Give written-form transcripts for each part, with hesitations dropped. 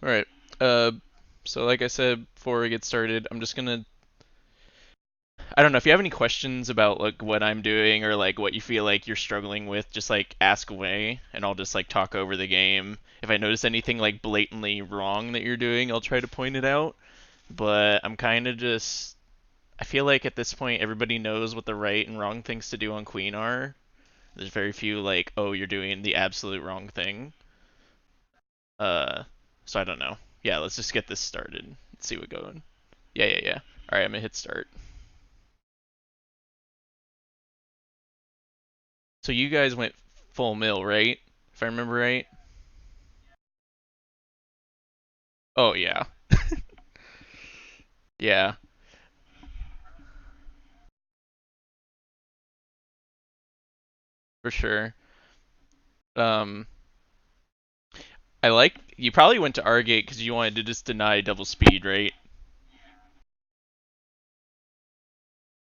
All right. Uh, so like I said before we get started, I'm just gonna. I don't know if you have any questions about like what I'm doing or like what you feel like you're struggling with, just like ask away, and I'll just like talk over the game. If I notice anything like blatantly wrong that you're doing, I'll try to point it out. But I'm kind of just. I feel like at this point everybody knows what the right and wrong things to do on Queen are. There's very few like, oh, you're doing the absolute wrong thing. Uh, so I don't know. Yeah, let's just get this started. Let's see what going. Yeah, yeah, yeah. All right, I'm gonna hit start. So you guys went full mill, right? If I remember right. Oh yeah, yeah, for sure. Um, I like you probably went to R gate because you wanted to just deny double speed, right?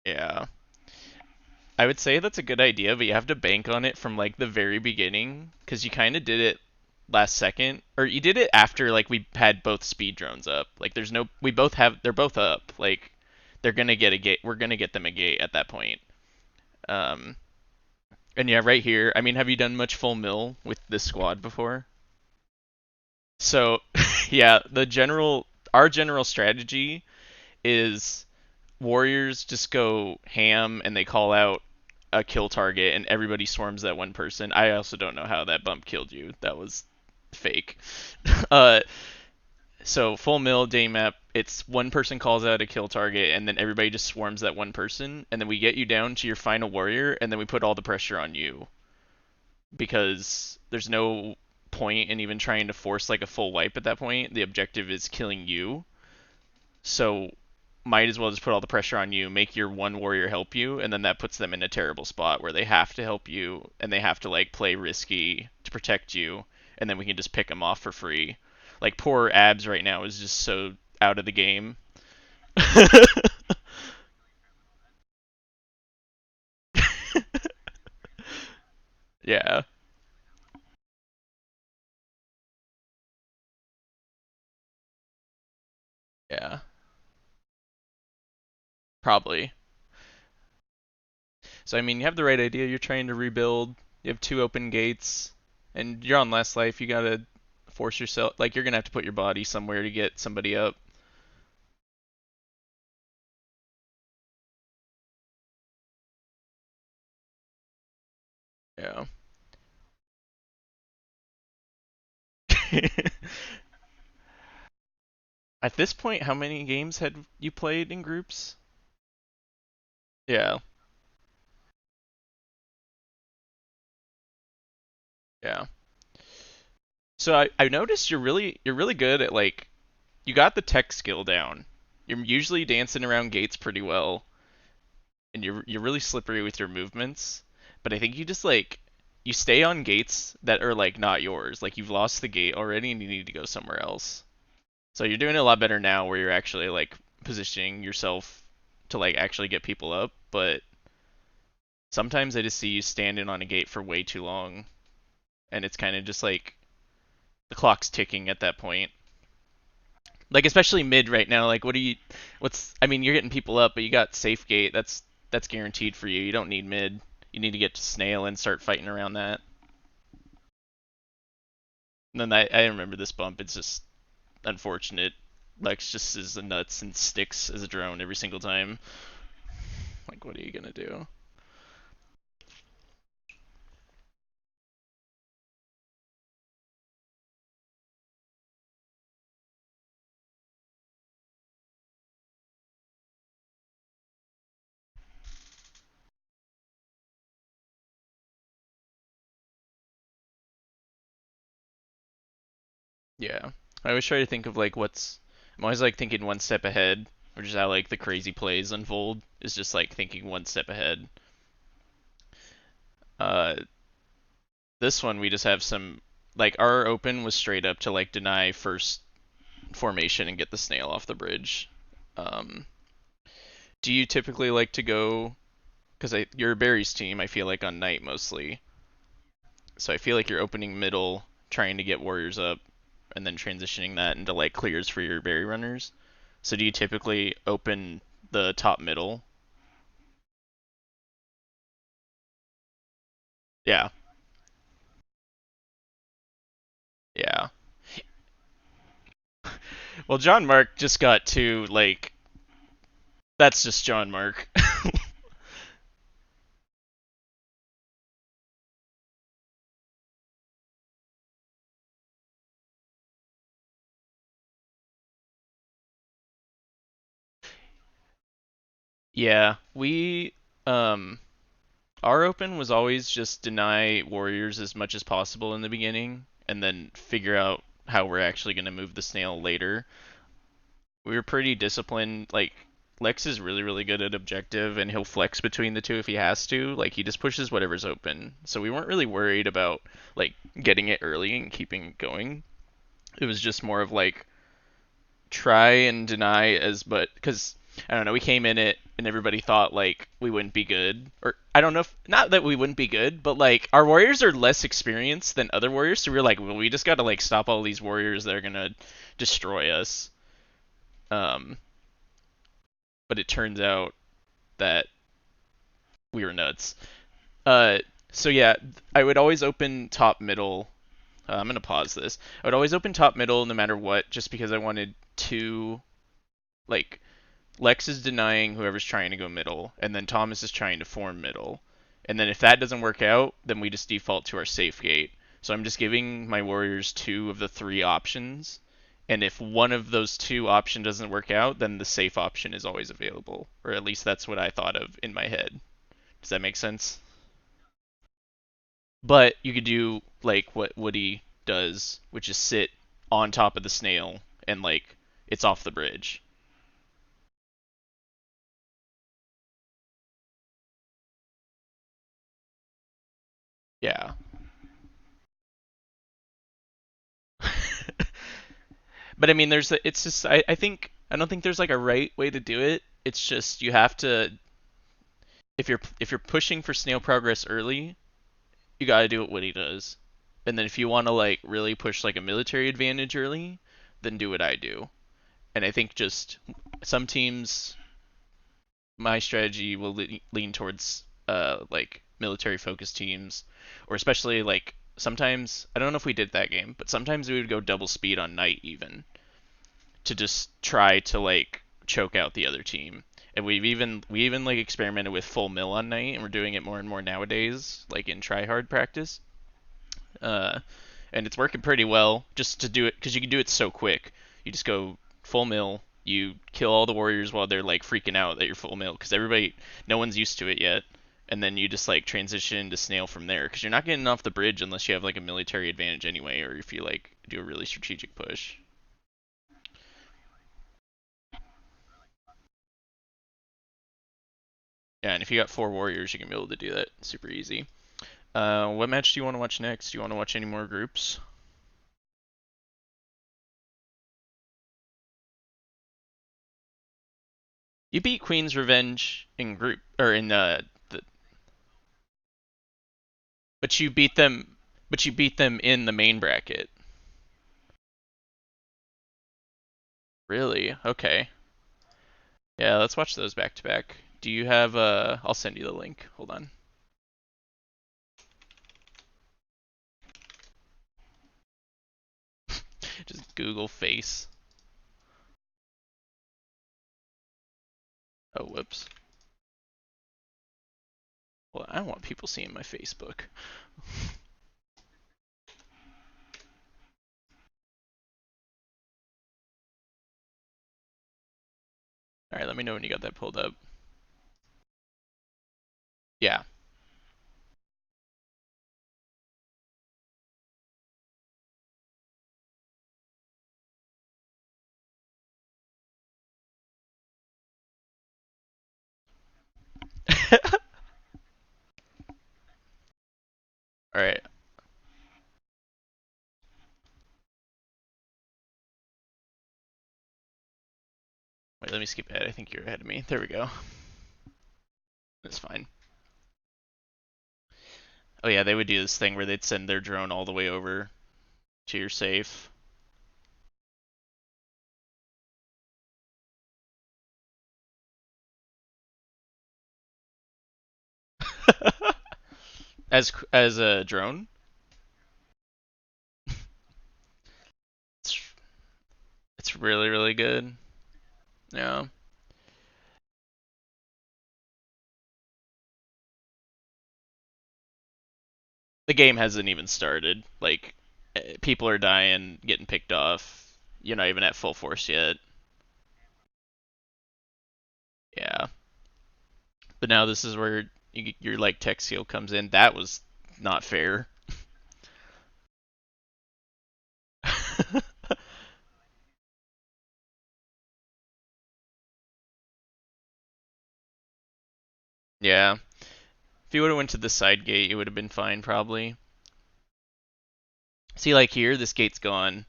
Yeah. I would say that's a good idea, but you have to bank on it from like the very beginning because you kind of did it last second, or you did it after like we had both speed drones up. Like there's no, we both have, they're both up. Like they're gonna get a gate. We're gonna get them a gate at that point. Um, and yeah, right here. I mean, have you done much full mill with this squad before? So yeah, our general strategy is warriors just go ham and they call out a kill target and everybody swarms that one person. I also don't know how that bump killed you. That was fake. uh, so full mill day map, it's one person calls out a kill target and then everybody just swarms that one person and then we get you down to your final warrior and then we put all the pressure on you because there's no point in even trying to force like a full wipe at that point. The objective is killing you. So might as well just put all the pressure on you, make your one warrior help you, and then that puts them in a terrible spot where they have to help you and they have to like play risky to protect you, and then we can just pick them off for free. Like poor Abs right now is just so out of the game. Yeah, yeah, probably. So I mean, you have the right idea. You're trying to rebuild. You have two open gates, and you're on last life. You gotta force yourself. Like you're gonna have to put your body somewhere to get somebody up. Yeah. At this point, how many games had you played in groups? Yeah, yeah. So I noticed you're really good at like you got the tech skill down. You're usually dancing around gates pretty well, and you're really slippery with your movements. But I think you just like you stay on gates that are like not yours. Like you've lost the gate already and you need to go somewhere else. So you're doing it a lot better now where you're actually like positioning yourself to like actually get people up, but sometimes I just see you standing on a gate for way too long and it's kind of just like the clock's ticking at that point. Like especially mid right now, like what's I mean you're getting people up, but you got safe gate. That's guaranteed for you. You don't need mid. You need to get to snail and start fighting around that. And then I remember this bump. It's just unfortunate. Lex just is a nuts and sticks as a drone every single time. Like what are you gonna do? Yeah. I always try to think of like what's I'm always like thinking one step ahead, which is how like the crazy plays unfold. Is just like thinking one step ahead. Uh, this one we just have some like our open was straight up to like deny first formation and get the snail off the bridge. Um, do you typically like to go because you're Barry's team? I feel like on night mostly, so I feel like you're opening middle, trying to get warriors up. and then transitioning that into like clears for your berry runners. So do you typically open the top middle? Yeah. Yeah. Well, John Mark just got to like that's just John Mark. Yeah, we um our open was always just deny warriors as much as possible in the beginning and then figure out how we're actually going to move the snail later. We were pretty disciplined. Like Lex is really really good at objective and he'll flex between the two if he has to. Like he just pushes whatever's open. So we weren't really worried about like getting it early and keeping it going. It was just more of like try and deny as but because I don't know, we came in it and everybody thought like we wouldn't be good, or I don't know if not that we wouldn't be good, but like our warriors are less experienced than other warriors, so we are like, well, we just got to like stop all these warriors that are gonna destroy us. Um, but it turns out that we were nuts. Uh, so yeah, I would always open top middle. I'm gonna pause this. I would always open top middle no matter what, just because I wanted to like Lex is denying whoever's trying to go middle, and then Thomas is trying to form middle. And then if that doesn't work out, then we just default to our safe gate. So I'm just giving my warriors two of the three options. And if one of those two options doesn't work out, then the safe option is always available. Or at least that's what I thought of in my head. Does that make sense? But you could do like what Woody does, which is sit on top of the snail and like it's off the bridge. Yeah. But I mean, it's just I think I don't think there's like a right way to do it. It's just you have to if you're pushing for snail progress early, you got to do what he does. And then if you want to like really push like a military advantage early, then do what I do. And I think just some teams, my strategy will lean towards like military focused teams, or especially like sometimes I don't know if we did that game, but sometimes we would go double speed on night even to just try to like choke out the other team. And we even like experimented with full mill on night, and we're doing it more and more nowadays, like in try hard practice. Uh, and it's working pretty well just to do it because you can do it so quick. You just go full mill, you kill all the warriors while they're like freaking out that you're full mill because everybody, no one's used to it yet. And then you just like transition to snail from there because you're not getting off the bridge unless you have like a military advantage anyway, or if you like do a really strategic push. Yeah, and if you got four warriors, you can be able to do that super easy. What match do you want to watch next? Do you want to watch any more groups? You beat Queen's Revenge in group or in but you beat them, but you beat them in the main bracket. Really? Okay. Yeah, let's watch those back to back. Do you have I'll send you the link. Hold on. Just Google face. Oh, whoops. Well, I don't want people seeing my Facebook. All right, let me know when you got that pulled up. Yeah. All right. Wait, let me skip ahead. I think you're ahead of me. There we go. That's fine. Oh yeah, they would do this thing where they'd send their drone all the way over to your safe. As a drone, it's it's really really good. Yeah. The game hasn't even started. Like people are dying, getting picked off. You're not even at full force yet. Yeah. But now this is where your like tech seal comes in. That was not fair. Yeah. If you would have went to the side gate, it would have been fine probably. See, like here, this gate's gone.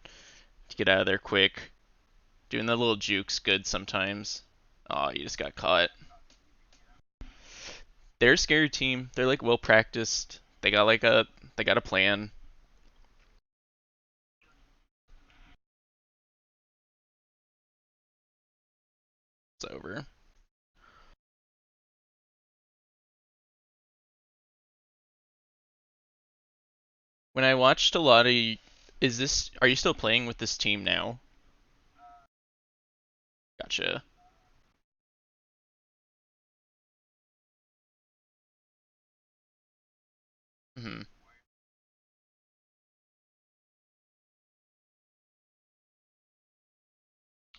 To get out of there quick. Doing the little juke's good sometimes. Oh, you just got caught. They're a scary team. They're like well practiced. They got a plan. It's over. When I watched a lot of, is this? Are you still playing with this team now? Gotcha. Hmm.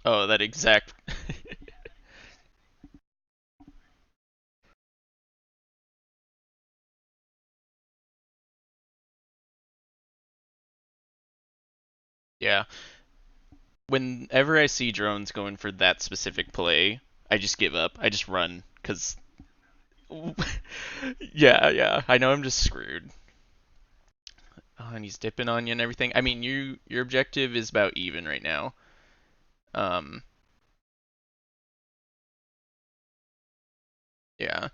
Oh, that exact. Yeah. Whenever I see drones going for that specific play, I just give up. I just run because. Yeah, yeah. I know I'm just screwed. Oh, and he's dipping on you and everything. I mean, your objective is about even right now. Um, yeah.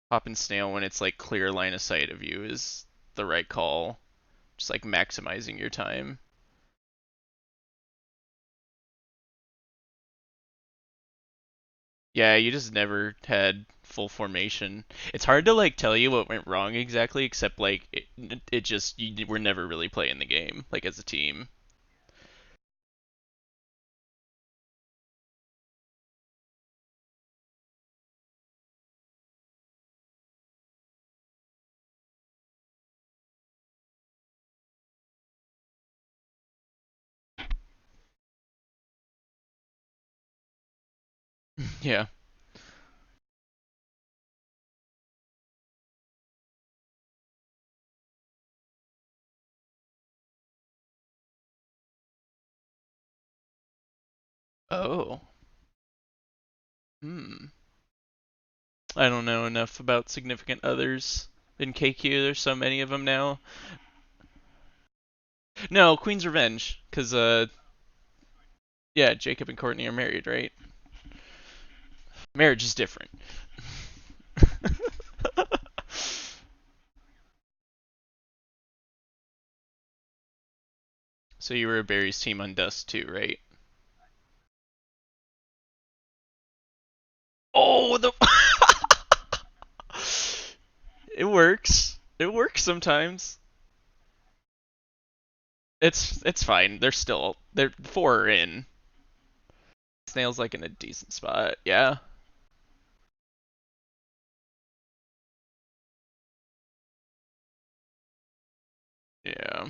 Popping snail when it's like clear line of sight of you is the right call. Just like maximizing your time. Yeah, you just never had full formation. It's hard to like tell you what went wrong exactly, except like it just you were never really playing the game like as a team. Yeah. Oh. Hmm. I don't know enough about significant others in KQ. There's so many of them now. No, Queen's Revenge, cause yeah, Jacob and Courtney are married, right? Marriage is different. So you were a Barry's team on Dust too, right? Oh, the it works. It works sometimes. It's fine. They're four are in. Snail's like in a decent spot. Yeah. Yeah.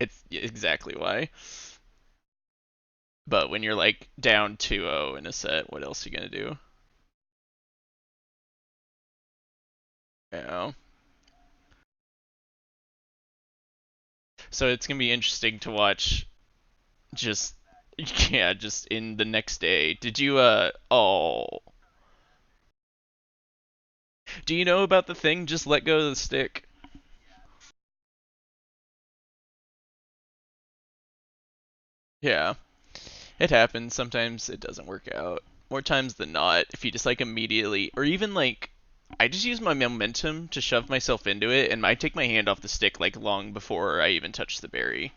It's exactly why. But when you're like down 2-0 in a set, what else are you gonna do? Yeah. So it's gonna be interesting to watch just yeah, just in the next day. Did you oh do you know about the thing? Just let go of the stick. Yeah. It happens. Sometimes it doesn't work out. More times than not, if you just like immediately, or even like, I just use my momentum to shove myself into it, and I take my hand off the stick like long before I even touch the berry,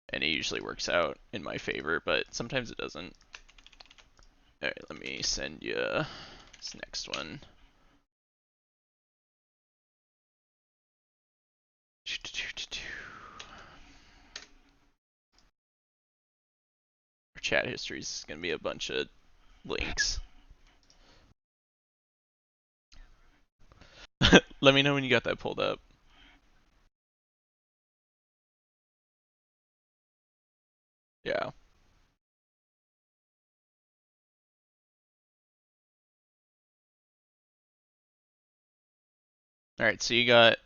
and it usually works out in my favor. But sometimes it doesn't. Alright, let me send you this next one. Our chat history is going to be a bunch of links. Let me know when you got that pulled up. Yeah. Alright, so you got...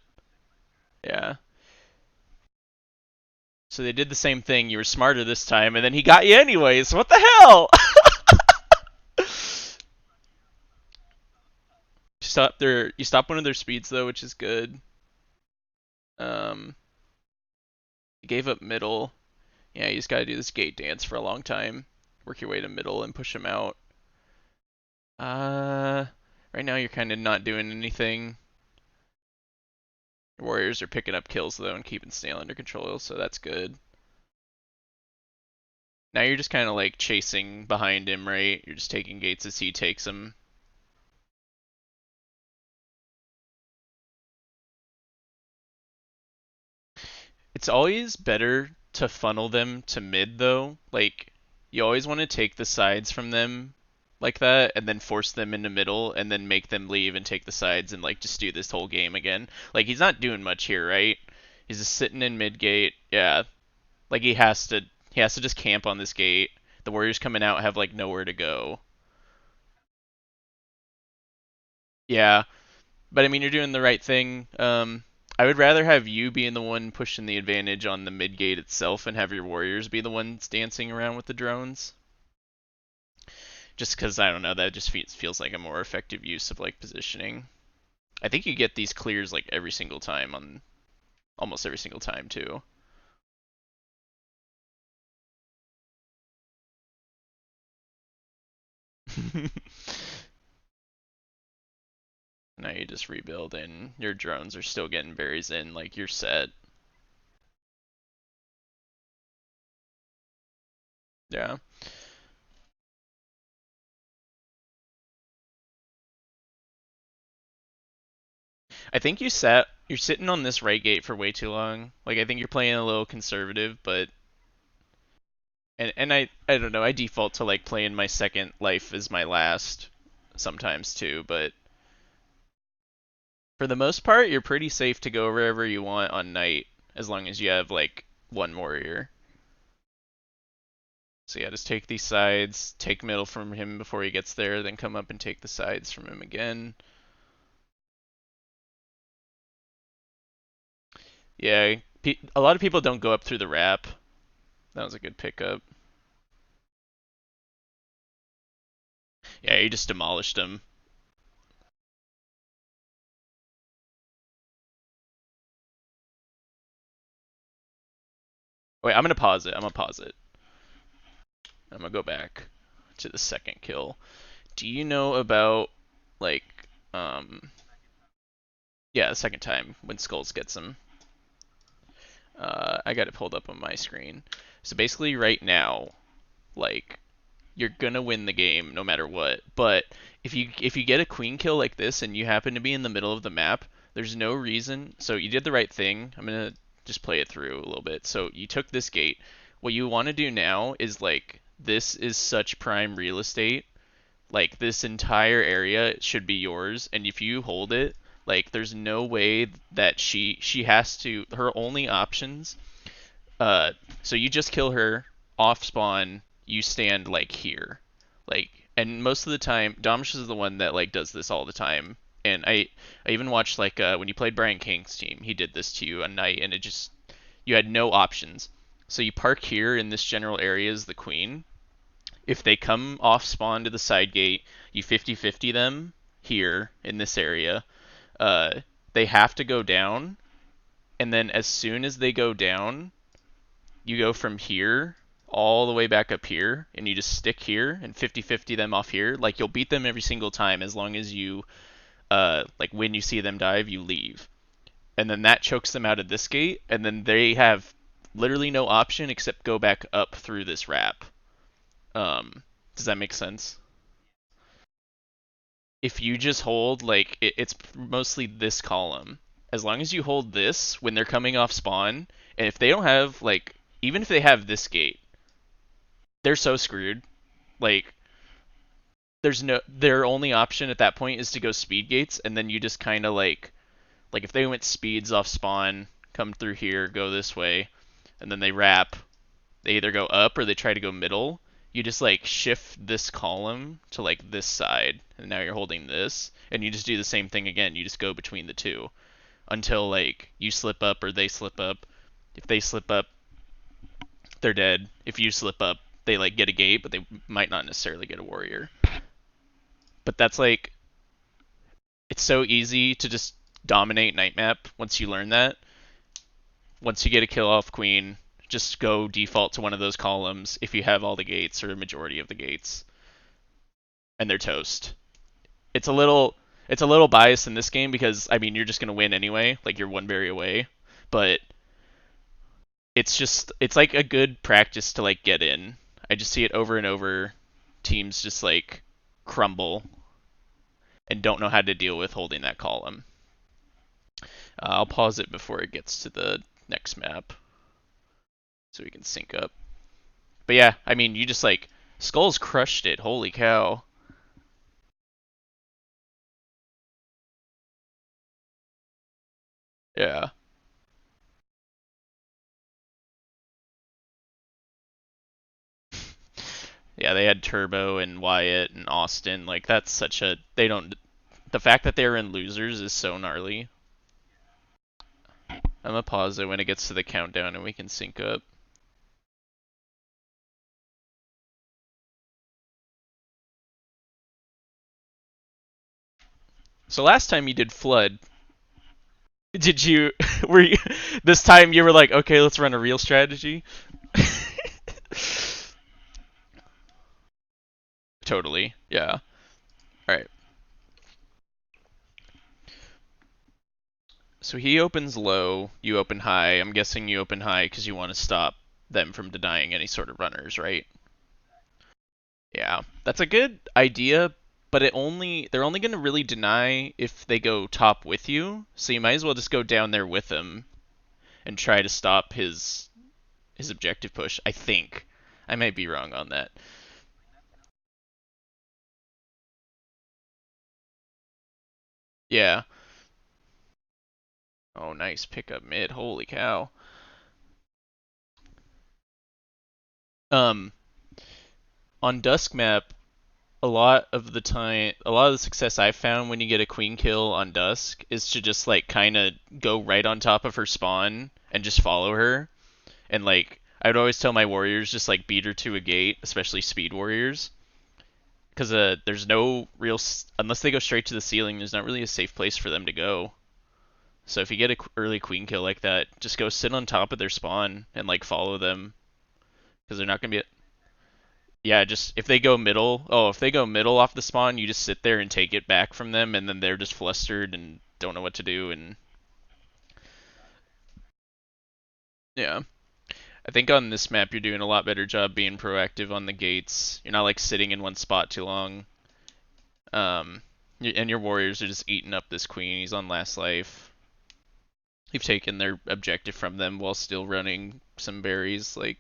Yeah. So they did the same thing. You were smarter this time, and then he got you anyways. What the hell? You stop one of their speeds though, which is good. You gave up middle. Yeah, you just gotta do this gate dance for a long time. Work your way to middle and push him out. Uh, right now you're kind of not doing anything. Your warriors are picking up kills though and keeping Snail under control, so that's good. Now you're just kind of like chasing behind him, right? You're just taking gates as he takes them. It's always better to funnel them to mid though. Like you always want to take the sides from them like that and then force them into middle and then make them leave and take the sides and like just do this whole game again. Like he's not doing much here, right? He's just sitting in mid gate. Yeah. Like he has to just camp on this gate. The warriors coming out have like nowhere to go. Yeah. But I mean, you're doing the right thing. I would rather have you being the one pushing the advantage on the mid gate itself and have your warriors be the ones dancing around with the drones. Just because I don't know, that just feels like a more effective use of like positioning. I think you get these clears like every single time on almost every single time too. Now you just rebuild and your drones are still getting berries in, like you're set. Yeah. I think you're sitting on this right gate for way too long. Like I think you're playing a little conservative, but and I don't know, I default to like playing my second life as my last sometimes too, but for the most part you're pretty safe to go wherever you want on night as long as you have like one warrior. So yeah, just take these sides, take middle from him before he gets there, then come up and take the sides from him again. Yeah, a lot of people don't go up through the wrap. That was a good pickup. Yeah, you just demolished him. Wait, I'm gonna pause it. I'm gonna pause it. I'm gonna go back to the second kill. Do you know about like yeah, the second time when Skulls gets him? I got it pulled up on my screen. So basically, right now, like you're gonna win the game no matter what. But if you get a queen kill like this and you happen to be in the middle of the map, there's no reason. So you did the right thing. I'm gonna just play it through a little bit. So you took this gate. What you want to do now is like this is such prime real estate. Like this entire area should be yours, and if you hold it, like there's no way that she has to. Her only options uh, so you just kill her off spawn. You stand like here, like, and most of the time, Domish is the one that like does this all the time. And I even watched like when you played Brian King's team, he did this to you a night, and it just you had no options. So you park here in this general area as the queen. If they come off spawn to the side gate, you 50-50 them here in this area. They have to go down, and then as soon as they go down, you go from here all the way back up here and you just stick here and 50-50 them off here. Like you'll beat them every single time as long as you like when you see them dive you leave, and then that chokes them out of this gate, and then they have literally no option except go back up through this wrap. Does that make sense? if you just hold like it's mostly this column. As long as you hold this when they're coming off spawn, and if they don't have like even if they have this gate, they're so screwed. Like there's no their only option at that point is to go speed gates, and then you just kind of like if they went speeds off spawn, come through here, go this way, and then they wrap, they either go up or they try to go middle. You just like shift this column to like this side, and now you're holding this, and you just do the same thing again. You just go between the two until like you slip up or they slip up. If they slip up, they're dead. If you slip up, they like get a gate, but they might not necessarily get a warrior. But that's like it's so easy to just dominate night map once you learn that. Once you get a kill off queen, just go default to one of those columns if you have all the gates or a majority of the gates, and they're toast. It's a little biased in this game because I mean you're just gonna win anyway, like you're one berry away, but it's like a good practice to like get in. I just see it over and over. Teams just like crumble and don't know how to deal with holding that column. I'll pause it before it gets to the next map so we can sync up. But yeah, I mean, you just like Skulls crushed it. Holy cow! Yeah, yeah. They had Turbo and Wyatt and Austin. Like that's such a they don't. The fact that they were in losers is so gnarly. I'm gonna pause it when it gets to the countdown and we can sync up. So last time you did Flood, did you were you this time you were like, okay, let's run a real strategy? Totally. Yeah. All right. So he opens low, you open high. I'm guessing you open high because you want to stop them from denying any sort of runners, right? Yeah, that's a good idea, but they're only going to really deny if they go top with you. So you might as well just go down there with him and try to stop his objective push. I think I might be wrong on that. Yeah. Oh, nice pick up mid. Holy cow. Um, on Dusk map, a lot of the success I've found when you get a queen kill on Dusk is to just like kind of go right on top of her spawn and just follow her. And like I would always tell my warriors just like beat her to a gate, especially speed warriors, because there's no real unless they go straight to the ceiling, there's not really a safe place for them to go. So if you get a early queen kill like that, just go sit on top of their spawn and like follow them because they're not gonna be yeah, just if they go middle, oh, if they go middle off the spawn, you just sit there and take it back from them, and then they're just flustered and don't know what to do. And yeah, I think on this map you're doing a lot better job being proactive on the gates. You're not like sitting in one spot too long. And your warriors are just eating up this queen. He's on last life. You've taken their objective from them while still running some berries. Like,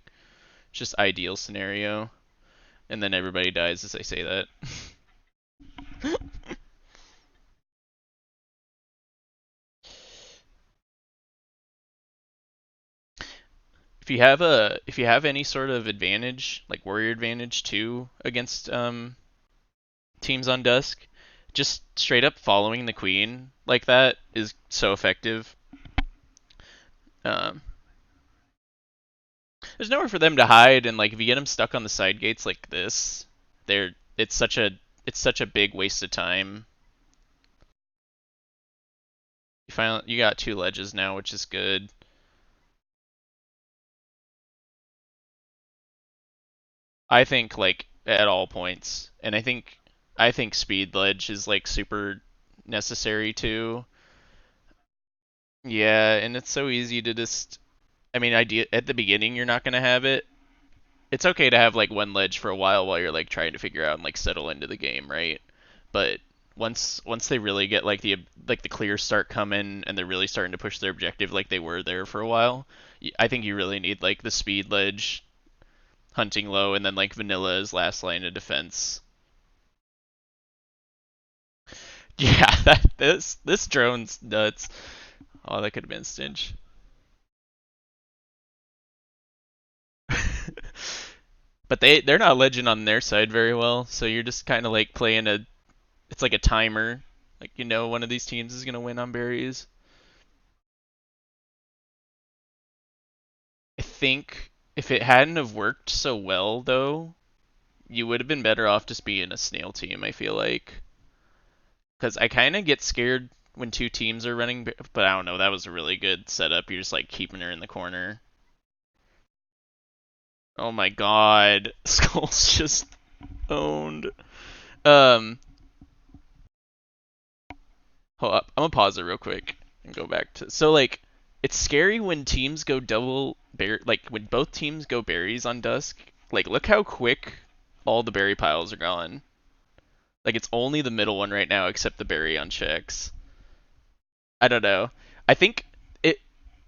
just ideal scenario. And then everybody dies as I say that. If you have any sort of advantage, like warrior advantage too, against teams on Dusk, just straight up following the queen like that is so effective. Um, there's nowhere for them to hide, and like if you get them stuck on the side gates like this, they're it's such a big waste of time. You got two ledges now, which is good. I think like at all points, and I think speed ledge is like super necessary too. Yeah, and it's so easy to just. I mean, idea at the beginning you're not gonna have it. It's okay to have like one ledge for a while you're like trying to figure out and like settle into the game, right? But once they really get like the clears start coming and they're really starting to push their objective like they were there for a while, I think you really need like the speed ledge, hunting low, and then like vanilla as last line of defense. Yeah, this drone's nuts. Oh, that could have been Stinch. But they're not legend on their side very well, so you're just kind of like playing a it's like a timer. Like you know one of these teams is gonna win on berries. I think if it hadn't have worked so well though, you would have been better off just being a snail team. I feel like because I kind of get scared when two teams are running, but I don't know. That was a really good setup. You're just like keeping her in the corner. Oh my god, Skull's just owned. Um, Hold up. I'm gonna pause it real quick and go back to so like it's scary when teams go double bear like when both teams go berries on dusk. Like look how quick all the berry piles are gone. Like it's only the middle one right now except the berry on checks. I don't know. I think it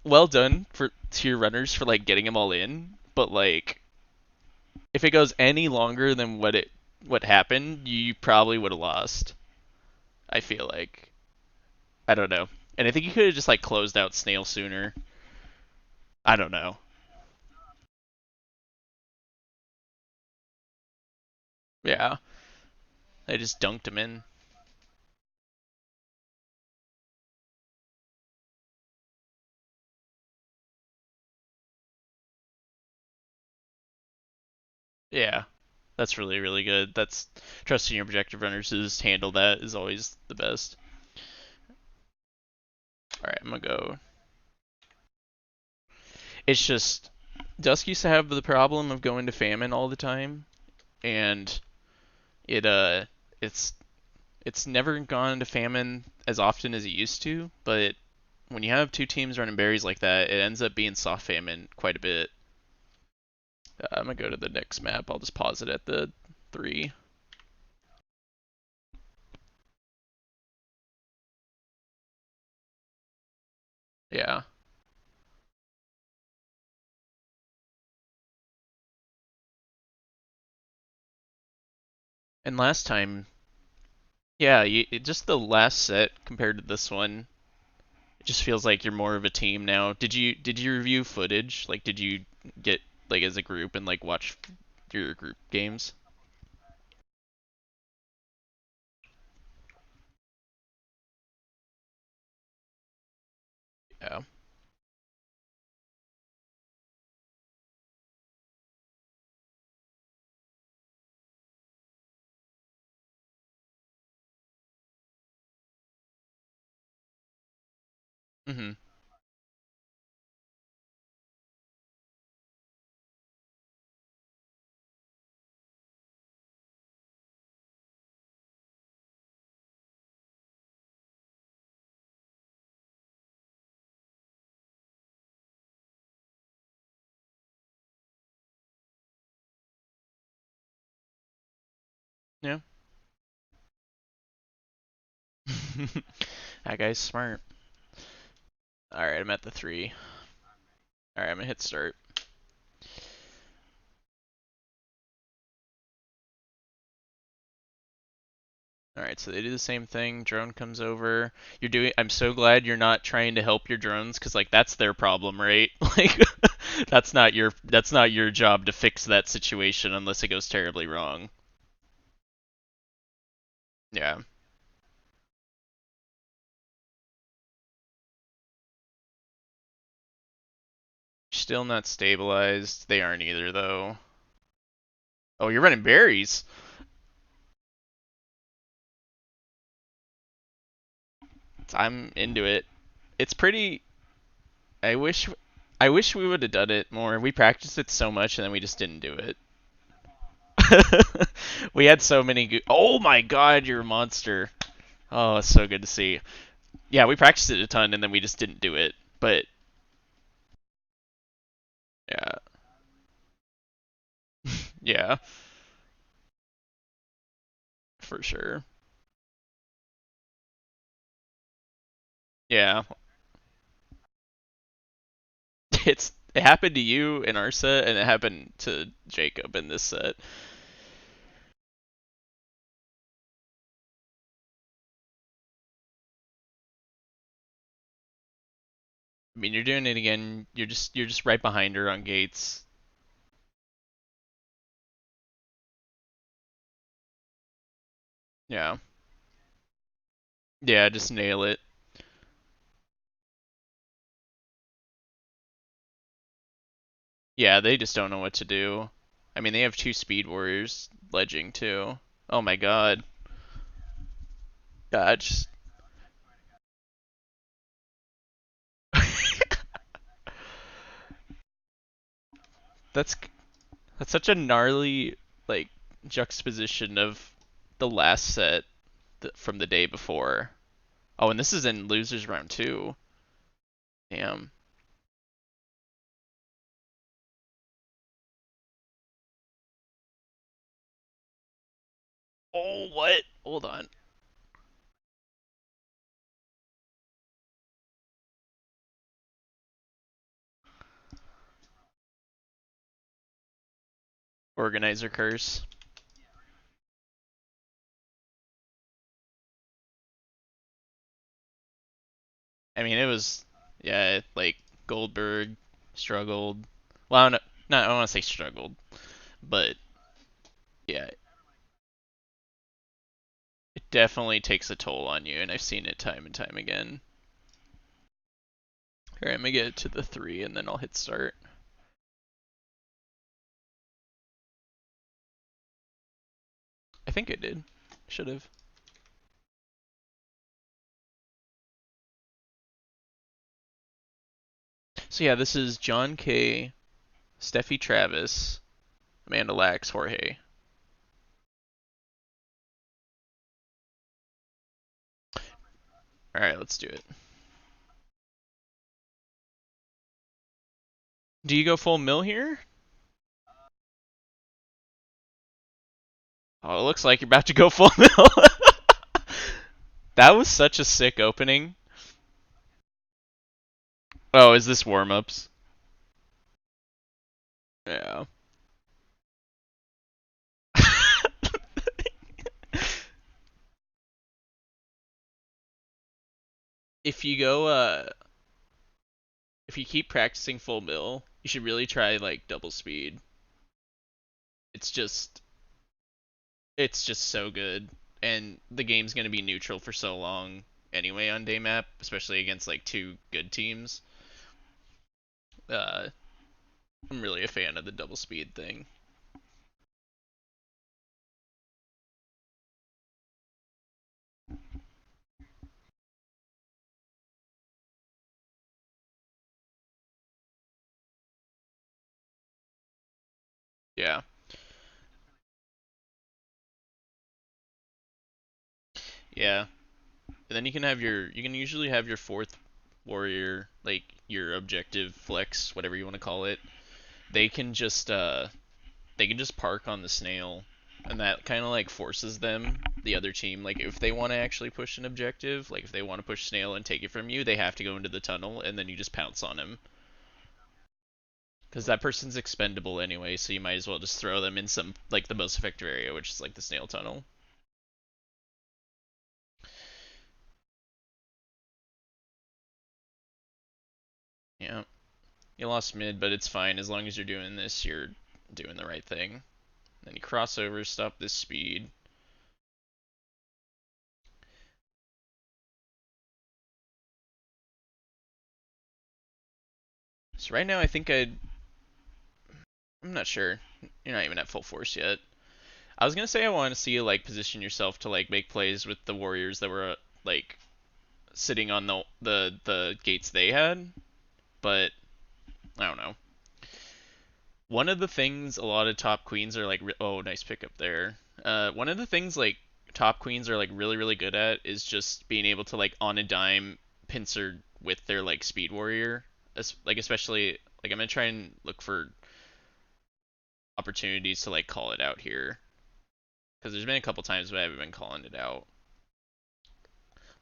well done for to your runners for like getting them all in, but like if it goes any longer than what happened, you probably would have lost. I feel like. I don't know. And I think you could have just like closed out Snail sooner. I don't know. Yeah, they just dunked him in. Yeah, that's really really good. That's trusting your objective runners to just handle that is always the best. All right, I'm gonna go. It's just Dusk used to have the problem of going to famine all the time, and it it's it's never gone to famine as often as it used to. But when you have two teams running berries like that, it ends up being soft famine quite a bit. I'm gonna go to the next map. I'll just pause it at the 3. Yeah. And last time, yeah, just the last set compared to this one, it just feels like you're more of a team now. Did you review footage? Like, did you get like as a group and like watch your group games? Yeah. Mhm. Yeah. That guy's smart. All right, I'm at the 3. All right, I'm gonna hit start. All right, so they do the same thing. Drone comes over. You're doing. I'm so glad you're not trying to help your drones, because like that's their problem, right? Like that's not your job to fix that situation unless it goes terribly wrong. Yeah. Still not stabilized. They aren't either though. Oh, you're running berries. I'm into it. It's pretty. I wish. I wish we would have done it more. We practiced it so much and then we just didn't do it. We had so many. Oh my god, you're a monster. Oh, it's so good to see. Yeah, we practiced it a ton and then we just didn't do it. But yeah, yeah, for sure. Yeah, it happened to you in our set, and it happened to Jacob in this set. I mean, you're doing it again. You're just right behind her on gates. Yeah, yeah, just nail it. Yeah, they just don't know what to do. I mean, they have two speed warriors ledging too. Oh my god. God, just that's that's such a gnarly like juxtaposition of the last set from the day before. Oh, and this is in losers round two. Damn. Oh, what? Hold on. Organizer curse. I mean, it was, yeah, like Goldberg struggled. Well, no, not I don't want to say struggled, but yeah, it definitely takes a toll on you, and I've seen it time and time again. Here, I'm gonna get it to the three, and then I'll hit start. I think I did. Should have. So yeah, this is John K, Steffi Travis, Amanda Lax, Jorge. All right, let's do it. Do you go full mill here? Oh, it looks like you're about to go full mill. That was such a sick opening. Oh, is this warm ups? Yeah. if you go, if you keep practicing full mill, you should really try like double speed. It's just, it's just so good, and the game's gonna be neutral for so long anyway on day map, especially against like two good teams. Uh, I'm really a fan of the double speed thing. Yeah, yeah. And then you can usually have your fourth warrior, like your objective flex, whatever you want to call it. They can just they can just park on the snail, and that kind of like forces them, the other team, like if they want to actually push an objective, like if they want to push snail and take it from you, they have to go into the tunnel, and then you just pounce on him. Because that person's expendable anyway, so you might as well just throw them in some like the most effective area, which is like the snail tunnel. Yeah, you lost mid, but it's fine as long as you're doing this. You're doing the right thing. Then you cross over, stop this speed. So right now, I think I'm not sure. You're not even at full force yet. I was gonna say I want to see you like position yourself to like make plays with the warriors that were like sitting on the gates they had, but I don't know. One of the things a lot of top queens are like, oh, nice pickup there. One of the things like top queens are like really good at is just being able to like on a dime pincer with their like speed warrior, like especially like I'm gonna try and look for opportunities to like call it out here because there's been a couple times where I haven't been calling it out.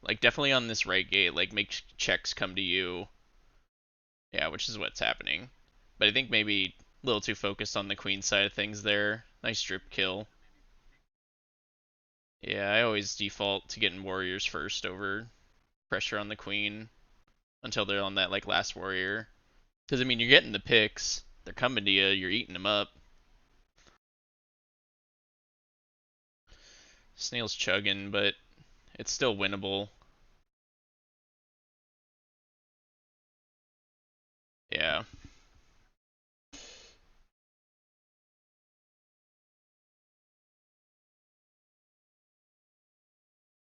Like definitely on this right gate, like make checks come to you. Yeah, which is what's happening. But I think maybe a little too focused on the queen side of things there. Nice drip kill. Yeah, I always default to getting warriors first over pressure on the queen until they're on that like last warrior. Because I mean, you're getting the picks, they're coming to you, you're eating them up. Snail's chugging, but it's still winnable. Yeah.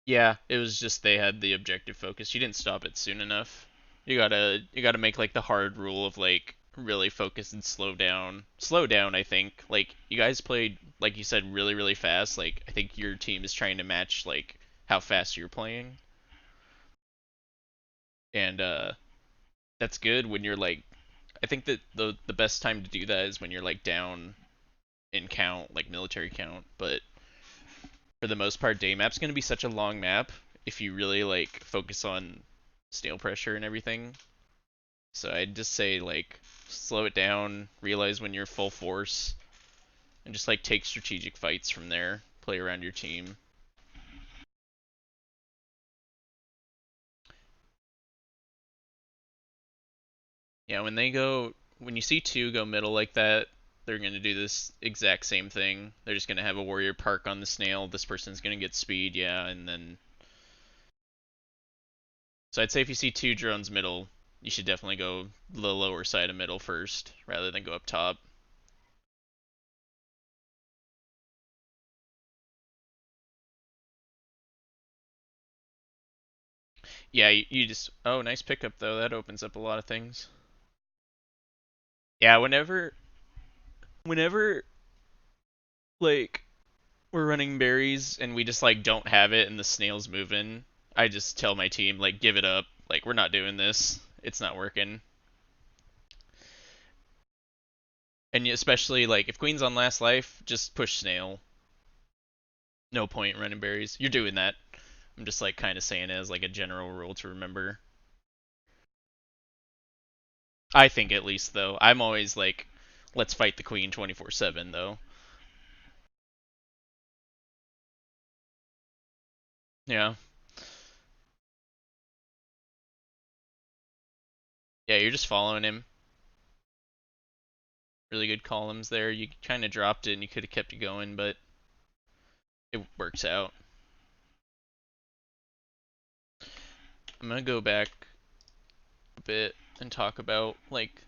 Yeah, it was just they had the objective focus. You didn't stop it soon enough. You gotta make like the hard rule of like really focus and slow down. Slow down, I think. Like you guys played like you said really really fast. Like I think your team is trying to match like how fast you're playing. And that's good when you're like I think that the best time to do that is when you're like down in count, like military count, but for the most part, day map's gonna be such a long map if you really like focus on snail pressure and everything. So I'd just say like slow it down, realize when you're full force, and just like take strategic fights from there. Play around your team. Yeah, when you see two go middle like that, they're gonna do this exact same thing. They're just gonna have a warrior park on the snail. This person's gonna get speed, yeah, and then so I'd say if you see two drones middle, you should definitely go the lower side of middle first rather than go up top. Yeah, you just oh nice pickup though. That opens up a lot of things. Yeah, whenever like we're running berries and we just like don't have it and the snail's moving, I just tell my team like give it up. Like we're not doing this. It's not working. And especially like if queen's on last life, just push snail. No point running berries. You're doing that. I'm just like kind of saying it as like a general rule to remember. I think at least though. I'm always like let's fight the queen 24/7 though. Yeah. Yeah, you're just following him. Really good columns there. You kind of dropped it and you could have kept it going, but it works out. I'm gonna go back a bit and talk about like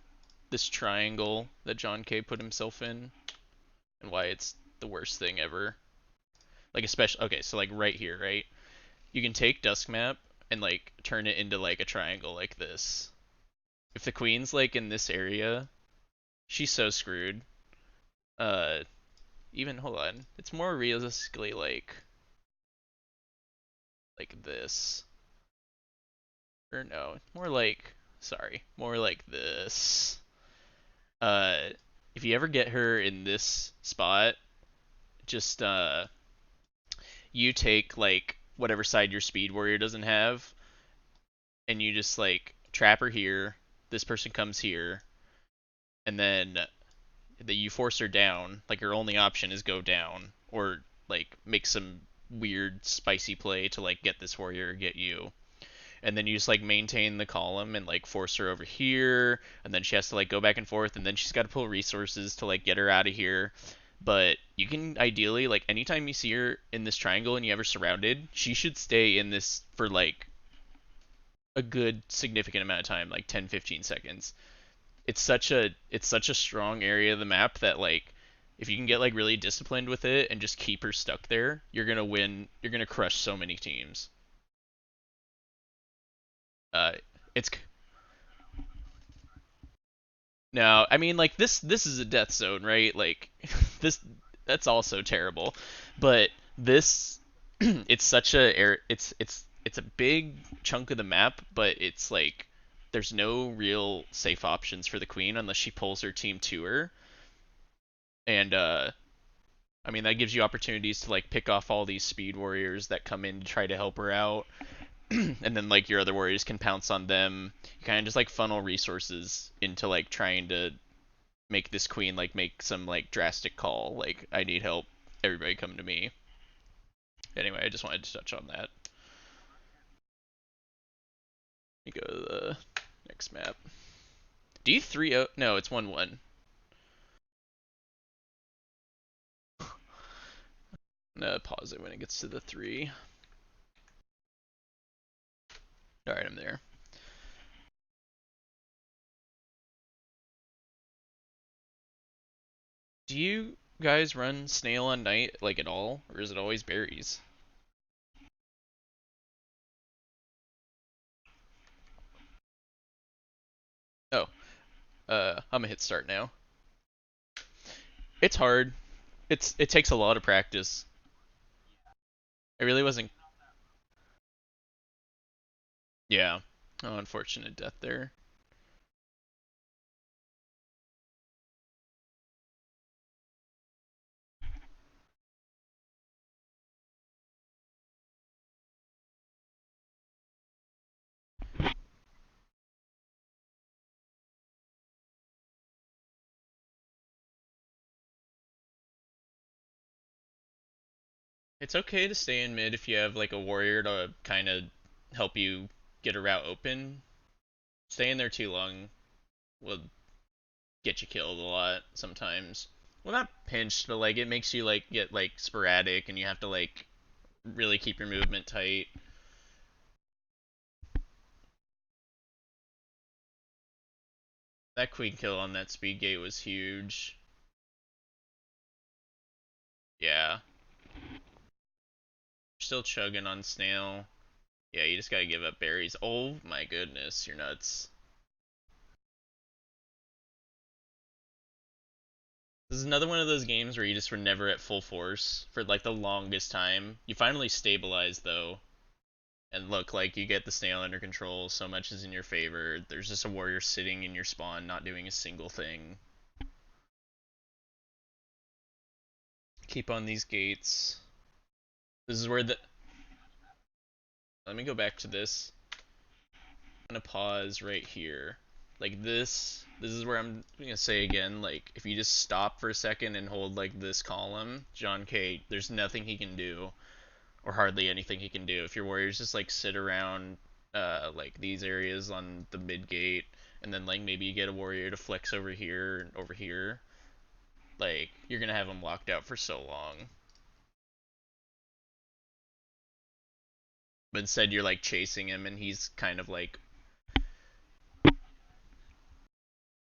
this triangle that John Kay put himself in and why it's the worst thing ever. Like especially okay, so like right here, right? You can take Dusk Map and like turn it into like a triangle like this. If the queen's like in this area, she's so screwed. Uh even hold on. It's more realistically like this. Or no, more like sorry, more like this. Uh if you ever get her in this spot, just you take like whatever side your speed warrior doesn't have and you just like trap her here, this person comes here, and then you force her down. Like her only option is go down or like make some weird spicy play to like get this warrior or get you. And then you just like maintain the column and like force her over here, and then she has to like go back and forth, and then she's got to pull resources to like get her out of here. But you can ideally like anytime you see her in this triangle and you have her surrounded, she should stay in this for like a good significant amount of time, like 10 15 seconds. It's such a strong area of the map that like if you can get like really disciplined with it and just keep her stuck there, you're going to win. You're going to crush so many teams. Uh it's No, I mean like this is a death zone, right? Like this that's also terrible. But this it's such a it's a big chunk of the map, but it's like there's no real safe options for the queen unless she pulls her team to her. And I mean that gives you opportunities to like pick off all these speed warriors that come in to try to help her out. and then like your other warriors can pounce on them. You kind of just like funnel resources into like trying to make this queen like make some like drastic call, like I need help, everybody come to me. Anyway, I just wanted to touch on that. Let me go to the next map. D3-0. No, it's 1-1. I'm gonna pause it when it gets to the 3. Alright, I'm there. Do you guys run snail on night like at all, or is it always berries? Oh, I'm gonna hit start now. It's hard. It takes a lot of practice. It really wasn't. Yeah. Oh, unfortunate death there. It's okay to stay in mid if you have like a warrior to kind of help you get a route open. Staying there too long will get you killed a lot sometimes. Well, not pinched, but like it makes you like get like sporadic, and you have to like really keep your movement tight. That queen kill on that speed gate was huge. Yeah, still chugging on snail. Yeah, you just gotta give up berries. Oh my goodness, you're nuts. This is another one of those games where you just were never at full force for like the longest time. You finally stabilize though, and look like you get the snail under control. So much is in your favor. There's just a warrior sitting in your spawn, not doing a single thing. Keep on these gates. This is where the. Let me go back to this. I'm gonna pause right here. Like this is where I'm gonna say again, like if you just stop for a second and hold like this column, John K, there's nothing he can do, or hardly anything he can do. If your warriors just like sit around like these areas on the mid gate, and then like maybe you get a warrior to flex over here and over here, like you're gonna have him locked out for so long. But instead you're like chasing him, and he's kind of like,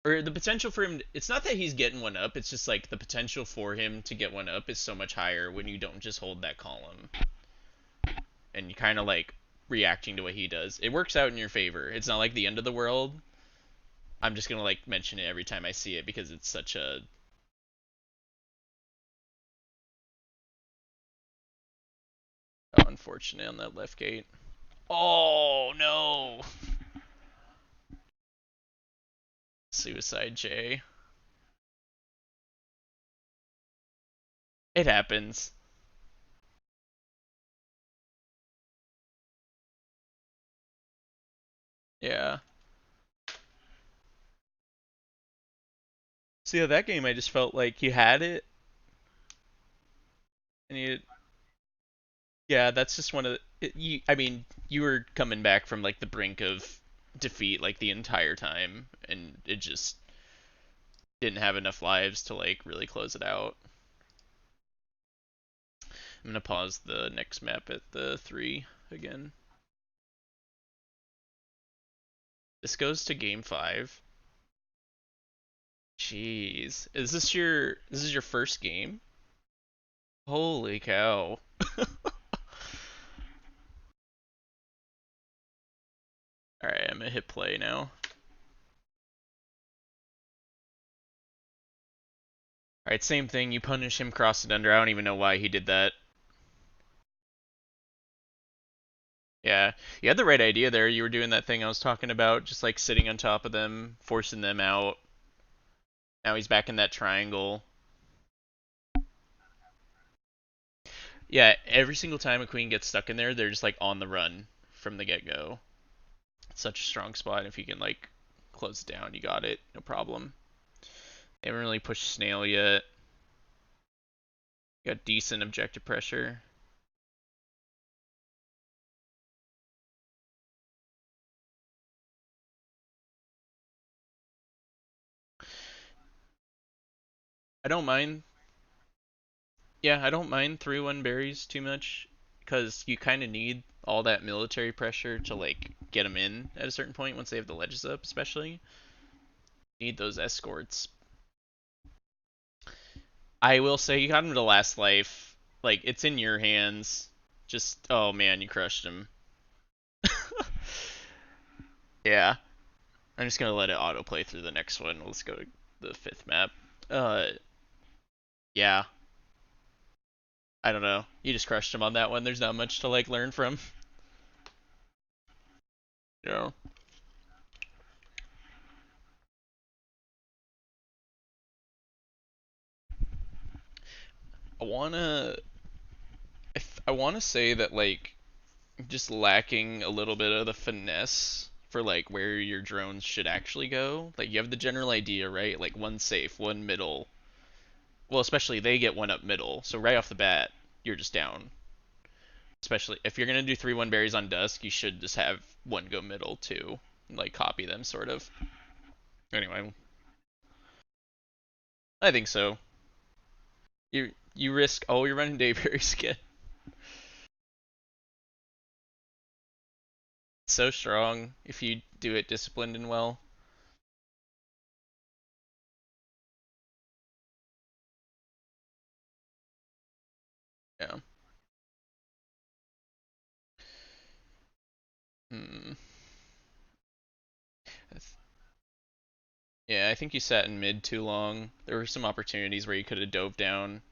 or the potential for him, it's not that he's getting one up, it's just like the potential for him to get one up is so much higher when you don't just hold that column and you kind of like reacting to what he does. It works out in your favor. It's not like the end of the world. I'm just gonna like mention it every time I see it because it's such a. Oh, unfortunate on that left gate. Oh no! Suicide J. It happens. Yeah. So yeah, that game I just felt like you had it, and you. Yeah, that's just one of the, you. I mean, you were coming back from like the brink of defeat like the entire time, and it just didn't have enough lives to like really close it out. I'm gonna pause the next map at the 3 again. This goes to game 5. Jeez, this is your first game? Holy cow! All right, I'm gonna hit play now. All right, same thing. You punish him, cross it under. I don't even know why he did that. Yeah, you had the right idea there. You were doing that thing I was talking about, just like sitting on top of them, forcing them out. Now he's back in that triangle. Yeah, every single time a queen gets stuck in there, they're just like on the run. from the get-go. It's such a strong spot. If you can like close it down, you got it, no problem. They haven't really pushed snail yet. Got decent objective pressure. I don't mind. Yeah, I don't mind 3-1 berries too much because you kind of need all that military pressure to like get them in at a certain point once they have the ledges up, especially. Need those escorts. I will say you got him to last life. Like it's in your hands. Just oh man, you crushed him. Yeah, I'm just gonna let it autoplay through the next one. Let's go to the fifth map. Uh, yeah, I don't know. You just crushed him on that one. There's not much to like learn from. You know, I wanna, I wanna say that like just lacking a little bit of the finesse for like where your drones should actually go. Like you have the general idea, right? Like one safe, one middle. Well, especially they get one up middle, so right off the bat, you're just down. Especially if you're gonna do 3-1 berries on Dusk, you should just have one go middle too. Like copy them sort of. Anyway, I think so. You risk you're running Dayberries again. So strong if you do it disciplined and well. Yeah. Hmm. Yeah, I think you sat in mid too long. There were some opportunities where you could have dove down,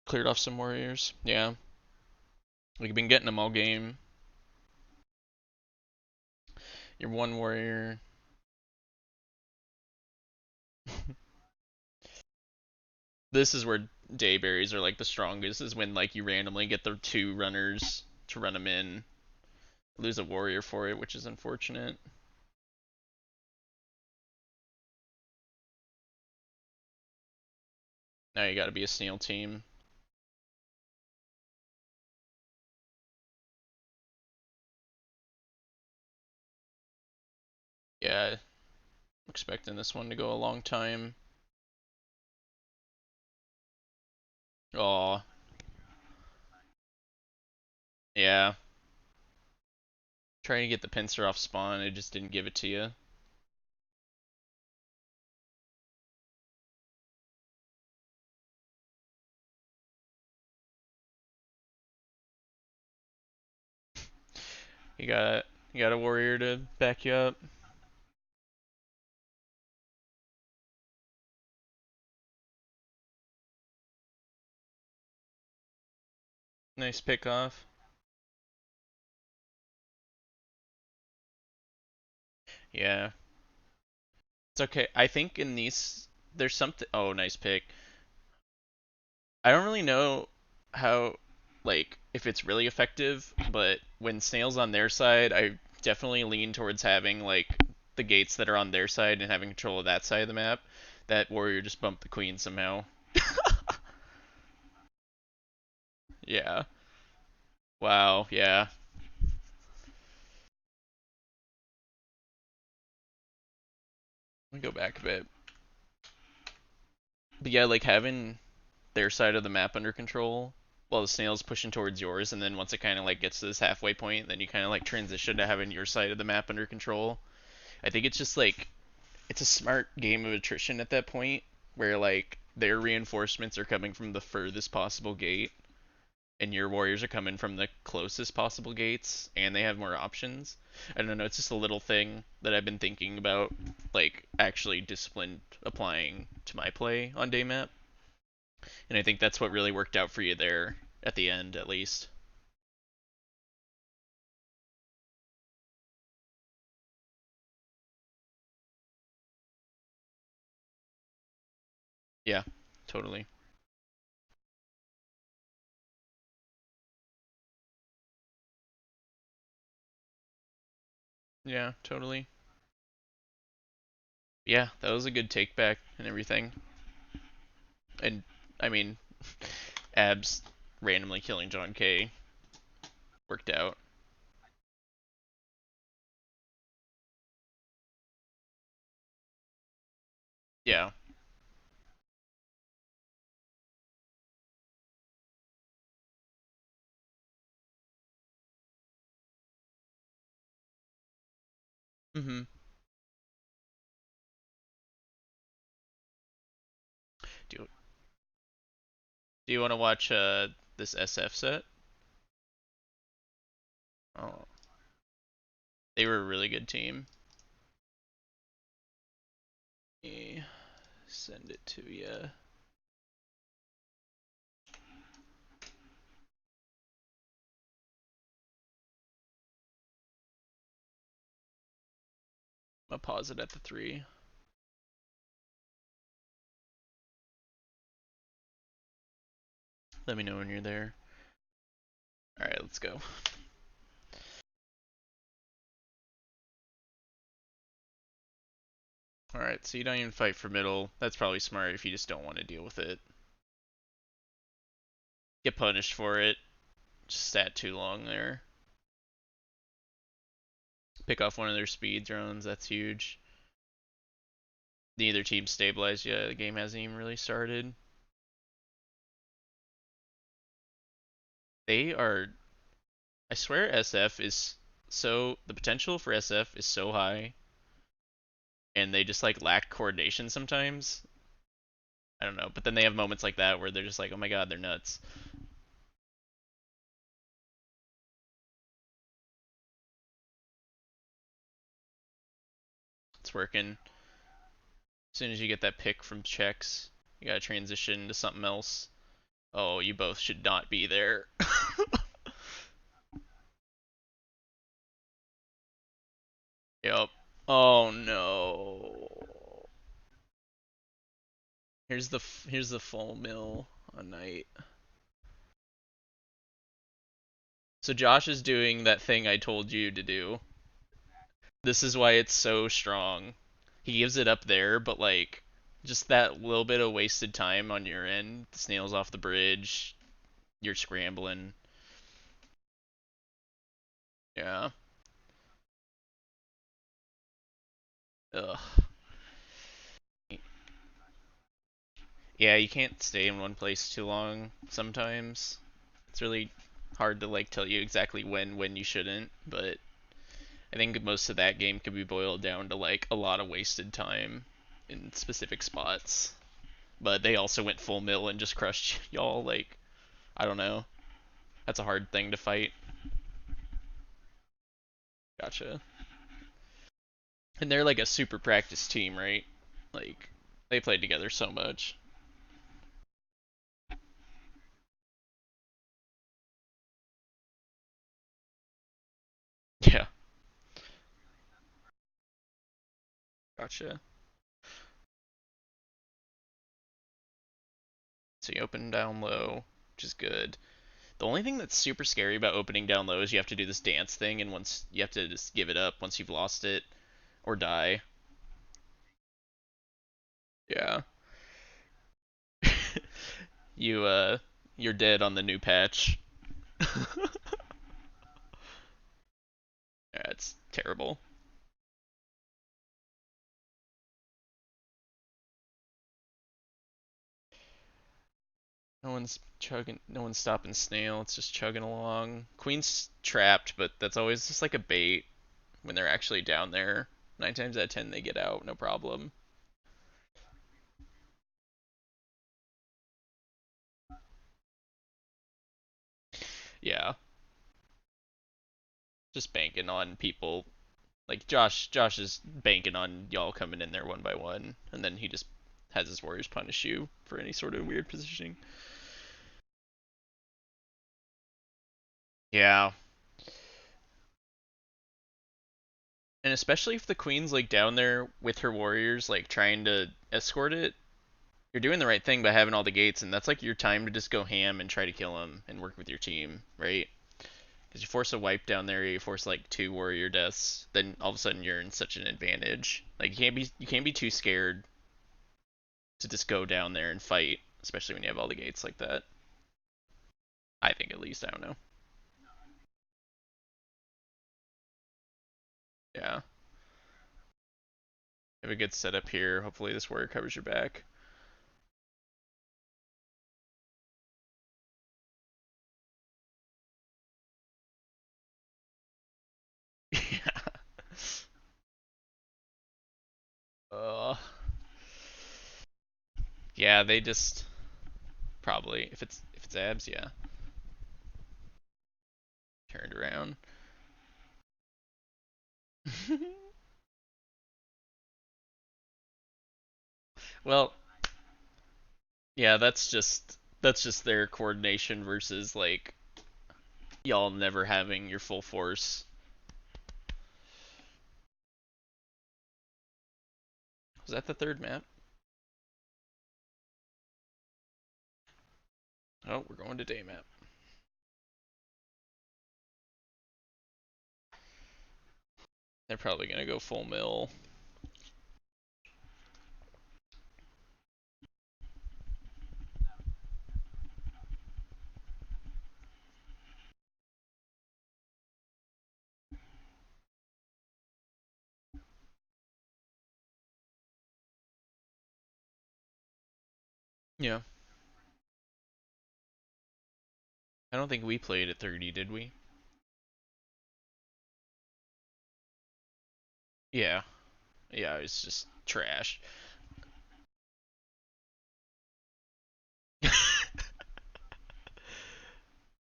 cleared off some warriors. Yeah, we've been getting them all game. You're one warrior. This is where dayberries are like the strongest. Is when like you randomly get the two runners to run them in, lose a warrior for it, which is unfortunate. Now you got to be a snail team. Yeah, expecting this one to go a long time. Oh, yeah. Trying to get the pincer off spawn, it just didn't give it to you. You got you got a warrior to back you up. Nice pick off. Yeah, it's okay. I think in these there's something. Oh, nice pick. I don't really know how, like, if it's really effective, but when snails on their side, I definitely lean towards having like the gates that are on their side and having control of that side of the map. That warrior just bumped the queen somehow. Yeah. Wow. Yeah. Let me go back a bit. But yeah, like having their side of the map under control while the snail's pushing towards yours, and then once it kind of like gets to this halfway point, then you kind of like transition to having your side of the map under control. I think it's just like it's a smart game of attrition at that point where like their reinforcements are coming from the furthest possible gate and your warriors are coming from the closest possible gates and they have more options. I don't know, it's just a little thing that I've been thinking about like actually disciplined applying to my play on Daymap. And I think that's what really worked out for you there at the end, at least. Yeah, totally. Yeah, totally. Yeah, that was a good take back and everything. And I mean, Abs randomly killing John K worked out. Yeah. Mhm. Do Do you want to watch this SF set? Oh, they were a really good team. Let me send it to you. I'll pause it at the 3. Let me know when you're there. All right, let's go. All right, so you don't even fight for middle. That's probably smart if you just don't want to deal with it. Get punished for it. Just sat too long there. Pick off one of their speed drones. That's huge. Neither team stabilized yet. The game hasn't even really started. They are. I swear SF is so. The potential for SF is so high, and they just like lack coordination sometimes. I don't know. But then they have moments like that where they're just like, oh my god, they're nuts. It's working. As soon as you get that pick from checks, you gotta transition to something else. Oh, you both should not be there. Yep. Oh no. Here's the full mill on night. So Josh is doing that thing I told you to do. This is why it's so strong. He gives it up there, but like just that little bit of wasted time on your end. The snail's off the bridge. You're scrambling. Yeah. Ugh. Yeah, you can't stay in one place too long sometimes. It's really hard to like tell you exactly when you shouldn't, but I think most of that game could be boiled down to like a lot of wasted time in specific spots. But they also went full mill and just crushed y'all. Like, I don't know. That's a hard thing to fight. Gotcha. And they're like a super practiced team, right? Like, they played together so much. Yeah. Gotcha. So you open down low, which is good. The only thing that's super scary about opening down low is you have to do this dance thing, and once you have to just give it up once you've lost it or die. Yeah. you you're dead on the new patch. Yeah, it's terrible. No one's stopping Snail. It's just chugging along. Queen's trapped, but that's always just like a bait when they're actually down there. 9 times out of 10 they get out, no problem. Yeah, just banking on people. Like Josh is banking on y'all coming in there one by one, and then he just has his warriors punish you for any sort of weird positioning. Yeah, and especially if the queen's like down there with her warriors, like trying to escort it, you're doing the right thing by having all the gates, and that's like your time to just go ham and try to kill him and work with your team, right? Because you force a wipe down there, you force like two warrior deaths, then all of a sudden you're in such an advantage. Like you can't be too scared to just go down there and fight, especially when you have all the gates like that. I think at least I don't know. Yeah, have a good setup here. Hopefully this warrior covers your back. Yeah. Uh, yeah, they just probably if it's abs, yeah, turned around. Well, yeah, that's just their coordination versus like y'all never having your full force. Was that the third map? Oh, we're going to day map. They're probably gonna go full mill. Yeah. I don't think we played at 30, did we? Yeah. Yeah, it's just trash.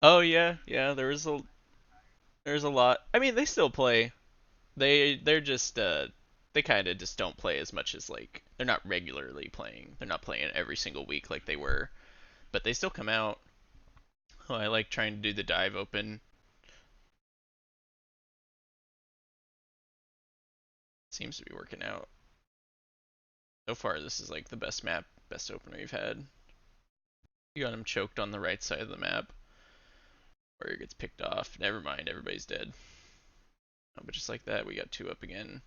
Oh yeah, yeah, there's a lot. I mean, they still play. They're just they kind of just don't play as much as like they're not regularly playing. They're not playing every single week like they were, but they still come out. Oh, I like trying to do the dive open. Seems to be working out. So far, this is like the best map, best opener we've had. You got him choked on the right side of the map. Warrior gets picked off. Never mind, everybody's dead. Oh, but just like that, we got two up again.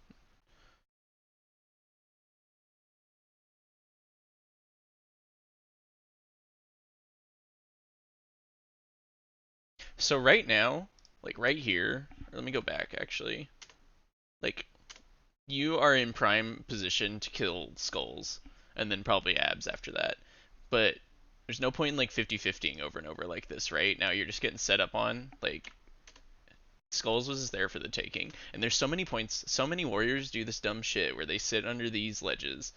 So right now, like right here, let me go back actually. Like you are in prime position to kill skulls, and then probably abs after that. But there's no point in like 50-50ing over and over like this, right? Now you're just getting set up on. Like skulls was there for the taking, and there's so many points. So many warriors do this dumb shit where they sit under these ledges.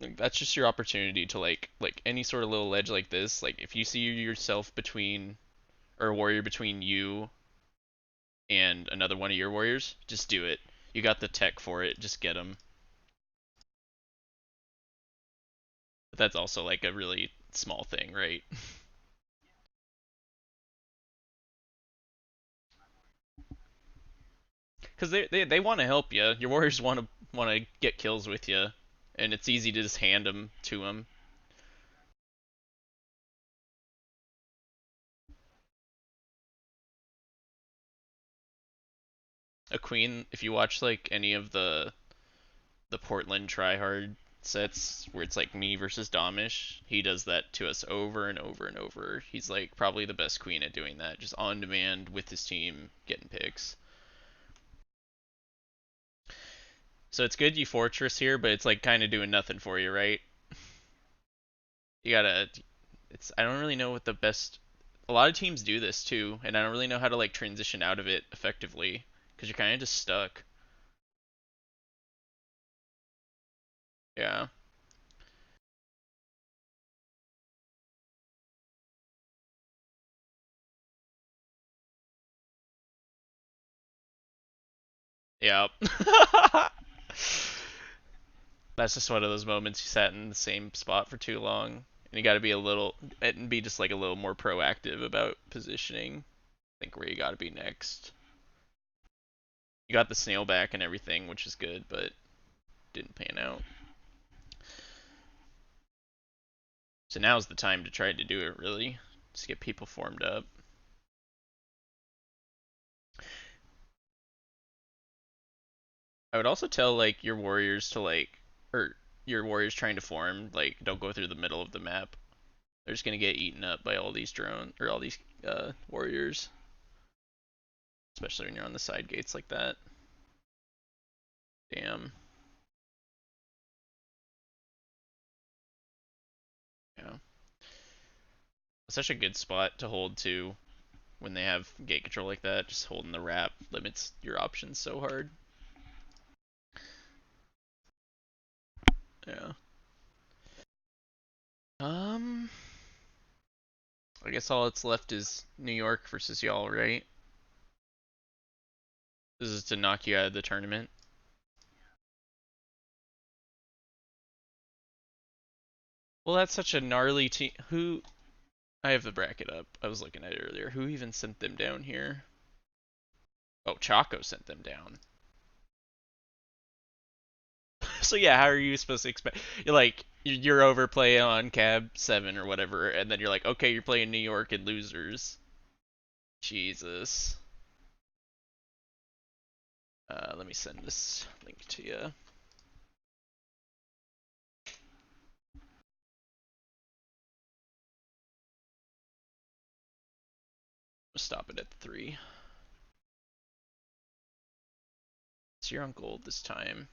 Like, that's just your opportunity to like any sort of little ledge like this. Like if you see yourself between or a warrior between you and another one of your warriors, just do it. You got the tech for it. Just get them. But that's also like a really small thing, right? Because they want to help you. Your warriors want to get kills with you, and it's easy to just hand them to them. A queen, if you watch like any of the Portland tryhard sets where it's like me versus Domish, he does that to us over and over and over. He's like probably the best queen at doing that, just on demand with his team getting picks. So it's good you fortress here, but it's like kind of doing nothing for you, right? You gotta. It's I don't really know what the best. A lot of teams do this too, and I don't really know how to like transition out of it effectively because you're kind of just stuck. Yeah. Yeah. That's just one of those moments you sat in the same spot for too long, and you got to be a little and be just like a little more proactive about positioning. Think where you got to be next. You got the snail back and everything, which is good, but didn't pan out. So now's the time to try to do it really. Just get people formed up. I would also tell like your warriors to like, or your warriors trying to form, like don't go through the middle of the map. They're just gonna get eaten up by all these drone or all these warriors, especially when you're on the side gates like that. Damn. Yeah. Such a good spot to hold too when they have gate control like that. Just holding the wrap limits your options so hard. Yeah. Um, I guess all that's left is New York versus y'all, right? This is to knock you out of the tournament. Well, that's such a gnarly team. Who? I have the bracket up. I was looking at it earlier. Who even sent them down here? Oh, Chaco sent them down. So yeah, how are you supposed to expect? You're like you're overplay on Cab 7 or whatever, and then you're like, okay, you're playing New York and losers. Jesus. Let me send this link to you. Stop it at 3. So you're on gold this time.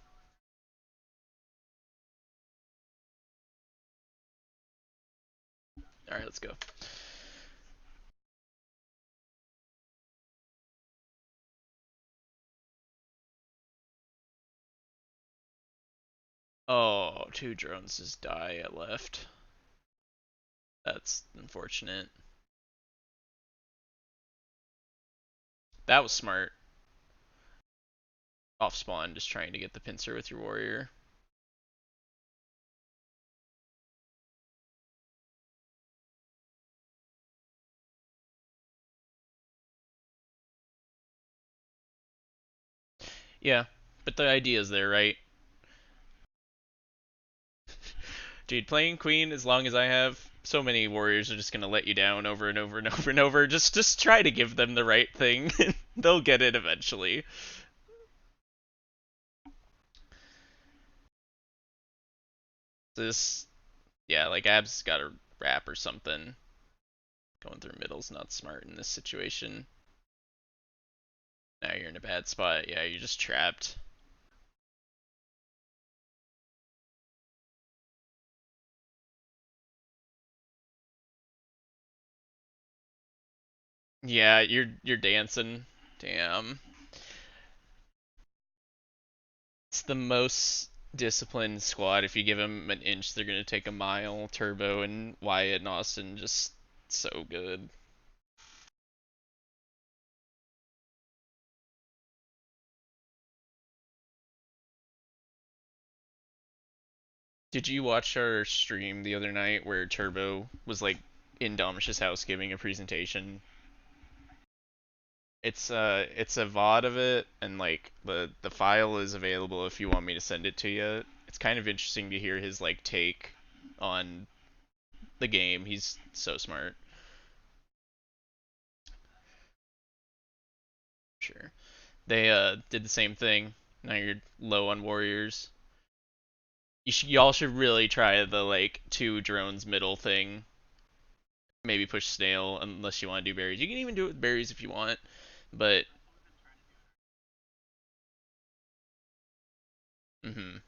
All right, let's go. Oh, 2 drones just die at left. That's unfortunate. That was smart. Off spawn, just trying to get the pincer with your warrior. Yeah, but the idea is there, right? Dude, playing queen as long as I have, so many warriors are just gonna let you down over and over and over and over. Just try to give them the right thing. They'll get it eventually. This, yeah, like Ab's got a wrap or something. Going through middle's not smart in this situation. Now you're in a bad spot. Yeah, you're just trapped. Yeah, you're dancing. Damn. It's the most disciplined squad. If you give them an inch, they're gonna take a mile. Turbo and Wyatt and Austin just so good. Did you watch our stream the other night where Turbo was like in Domish's house giving a presentation? It's a VOD of it, and like the file is available if you want me to send it to you. It's kind of interesting to hear his like take on the game. He's so smart. Sure. They did the same thing. Now you're low on warriors. Y'all should really try the like 2 drones middle thing. Maybe push snail unless you want to do berries. You can even do it with berries if you want, but mhm.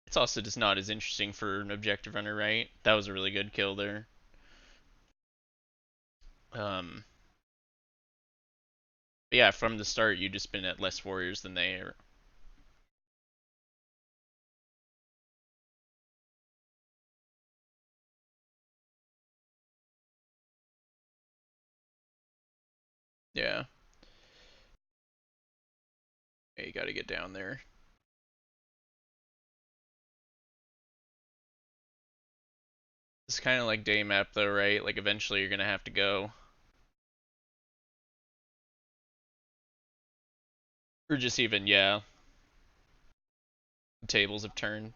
It's also just not as interesting for an objective runner, right? That was a really good kill there. Um, but yeah, from the start, you just been at less warriors than they are. Yeah. Yeah, you got to get down there. It's kind of like day map though, right? Like eventually you're gonna have to go, or just even yeah, the tables have turned.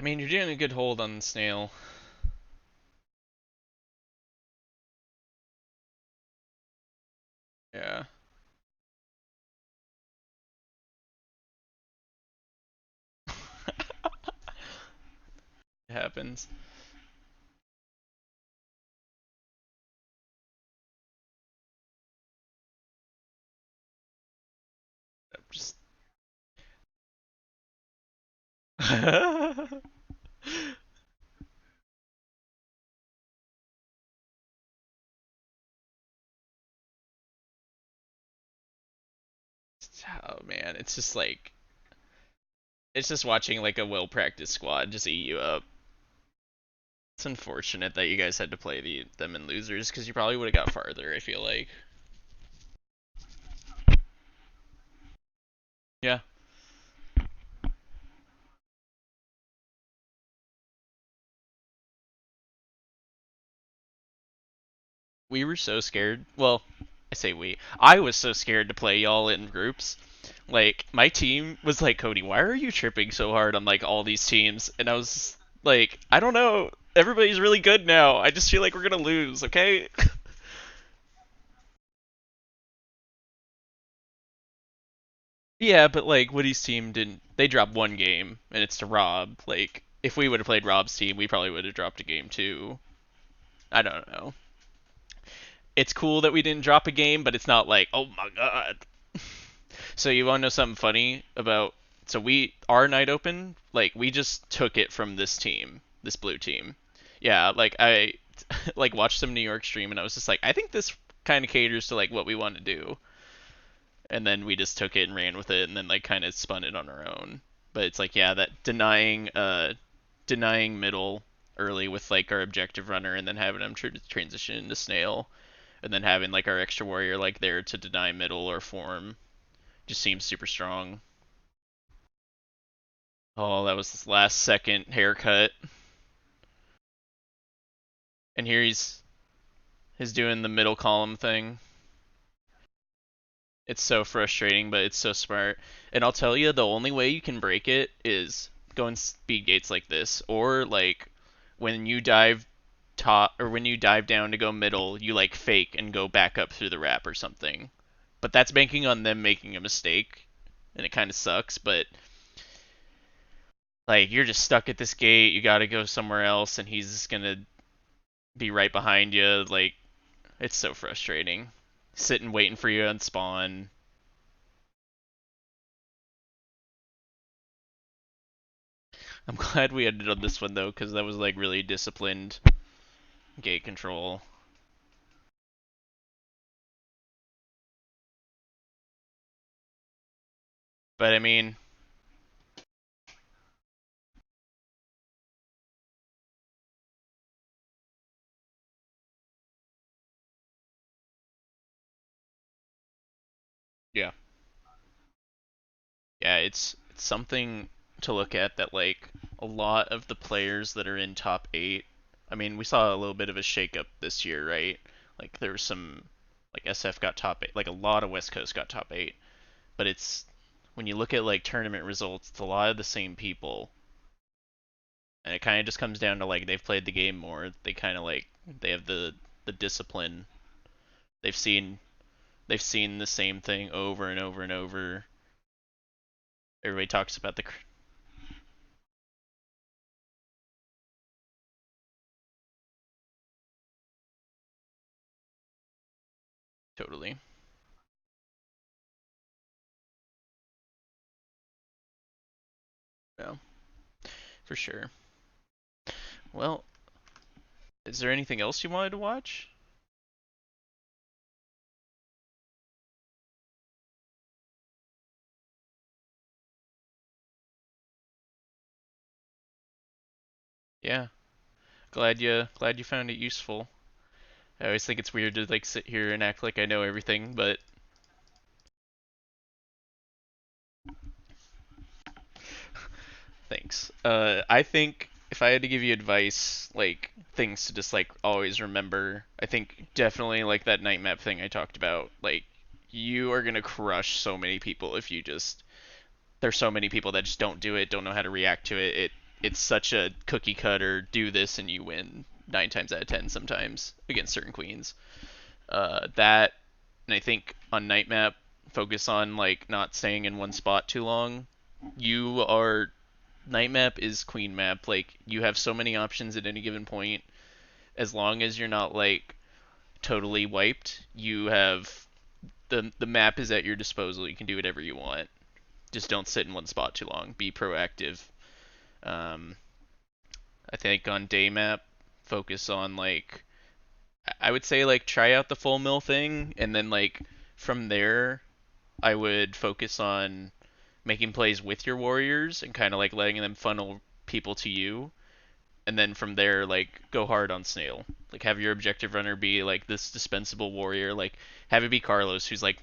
I mean, you're doing a good hold on the snail. Yeah, it happens. Just. Oh man, it's just like it's just watching like a well-practiced squad just eat you up. It's unfortunate that you guys had to play them in losers because you probably would have got farther. I feel like. Yeah, we were so scared. Well, I say we. I was so scared to play y'all in groups. Like my team was like, Cody, why are you tripping so hard on like all these teams? And I was like, I don't know. Everybody's really good now. I just feel like we're gonna lose. Okay. Yeah, but like Woody's team didn't. They dropped one game, and it's to Rob. Like if we would have played Rob's team, we probably would have dropped a game too. I don't know. It's cool that we didn't drop a game, but it's not like, oh my god. So you want to know something funny about? So our night open, like we just took it from this team, this blue team. Yeah, like I like watched some New York stream, and I was just like, I think this kind of caters to like what we want to do. And then we just took it and ran with it, and then like kind of spun it on our own. But it's like, yeah, that denying middle early with like our objective runner, and then having them transition into snail, and then having like our extra warrior like there to deny middle or form just seems super strong. Oh, that was his last second haircut. And here he's doing the middle column thing. It's so frustrating, but it's so smart. And I'll tell you, the only way you can break it is going speed gates like this, or like when you dive top or when you dive down to go middle, you like fake and go back up through the wrap or something. But that's banking on them making a mistake, and it kind of sucks. But like you're just stuck at this gate, you got to go somewhere else, and he's just gonna be right behind you. Like it's so frustrating. Sitting waiting for you on spawn. I'm glad we ended on this one though, because that was like really disciplined gate control. But I mean, yeah, yeah, it's something to look at that like a lot of the players that are in top eight. I mean, we saw a little bit of a shakeup this year, right? Like there was some like SF got top eight, like a lot of West Coast got top eight. But it's when you look at like tournament results, it's a lot of the same people, and it kind of just comes down to like they've played the game more. They kind of like they have the discipline. They've seen they've seen the same thing over and over and over. Everybody talks about the totally. Yeah, for sure. Well, is there anything else you wanted to watch? Yeah, glad you found it useful. I always think it's weird to like sit here and act like I know everything, but thanks. I think if I had to give you advice, like things to just like always remember, I think definitely like that night map thing I talked about. Like you are gonna crush so many people if you just. There's so many people that just don't do it, don't know how to react to it. it's such a cookie cutter, do this and you win 9 times out of 10 sometimes against certain queens. That, and I think on night map, focus on like not staying in one spot too long. You are night map is queen map. Like you have so many options at any given point. As long as you're not like totally wiped, you have the map is at your disposal. You can do whatever you want. Just don't sit in one spot too long. Be proactive. Um, I think on day map, focus on like I would say like try out the full mill thing, and then like from there, I would focus on making plays with your warriors and kind of like letting them funnel people to you, and then from there like go hard on snail. Like have your objective runner be like this dispensable warrior, like have it be Carlos who's like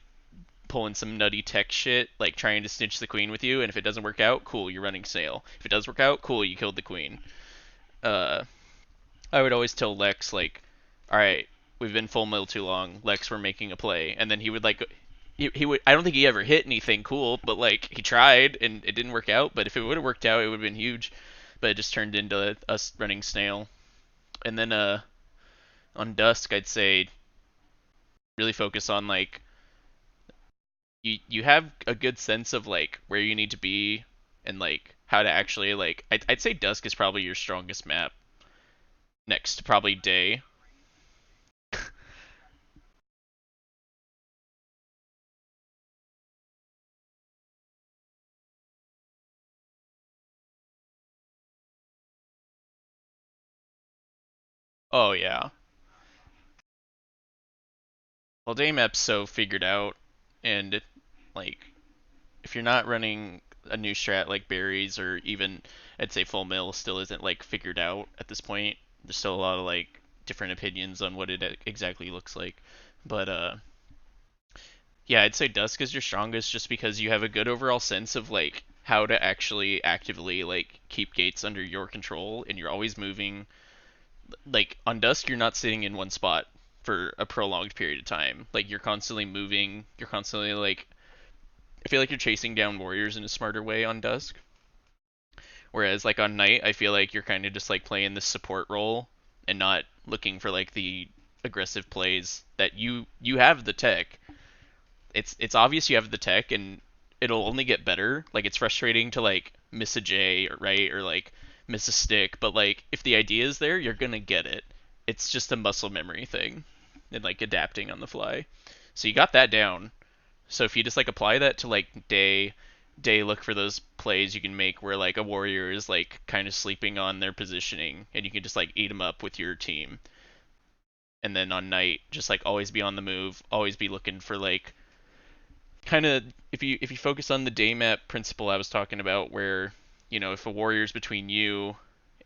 pulling some nutty tech shit, like trying to snitch the queen with you, and if it doesn't work out, cool, you're running snail. If it does work out, cool, you killed the queen. Uh, I would always tell Lex like, all right, we've been full mill too long. Lex, we're making a play, and then he would like, he would. I don't think he ever hit anything cool, but like he tried and it didn't work out. But if it would have worked out, it would have been huge. But it just turned into us running snail. And then on Dusk, I'd say really focus on like you have a good sense of like where you need to be and like how to actually like I'd say Dusk is probably your strongest map next to probably Day. Oh yeah. Well, Day map's so figured out, and like if you're not running a new strat like berries or even I'd say full mill still isn't like figured out at this point. There's still a lot of like different opinions on what it exactly looks like. But yeah, I'd say Dusk is your strongest just because you have a good overall sense of like how to actually actively like keep gates under your control and you're always moving. Like on Dusk you're not sitting in one spot for a prolonged period of time. Like you're constantly moving, you're constantly like I feel like you're chasing down warriors in a smarter way on Dusk. Whereas like on Night, I feel like you're kind of just like playing the support role and not looking for like the aggressive plays that you have the tech. It's obvious you have the tech and it'll only get better. Like it's frustrating to like miss a J or right or like miss a stick, but like if the idea is there, you're gonna get it. It's just a muscle memory thing and like adapting on the fly. So you got that down. So if you just like apply that to like day look for those plays you can make where like a warrior is like kind of sleeping on their positioning and you can just like eat them up with your team. And then on night just like always be on the move, always be looking for like kind of if you focus on the day map principle I was talking about where if a warrior's between you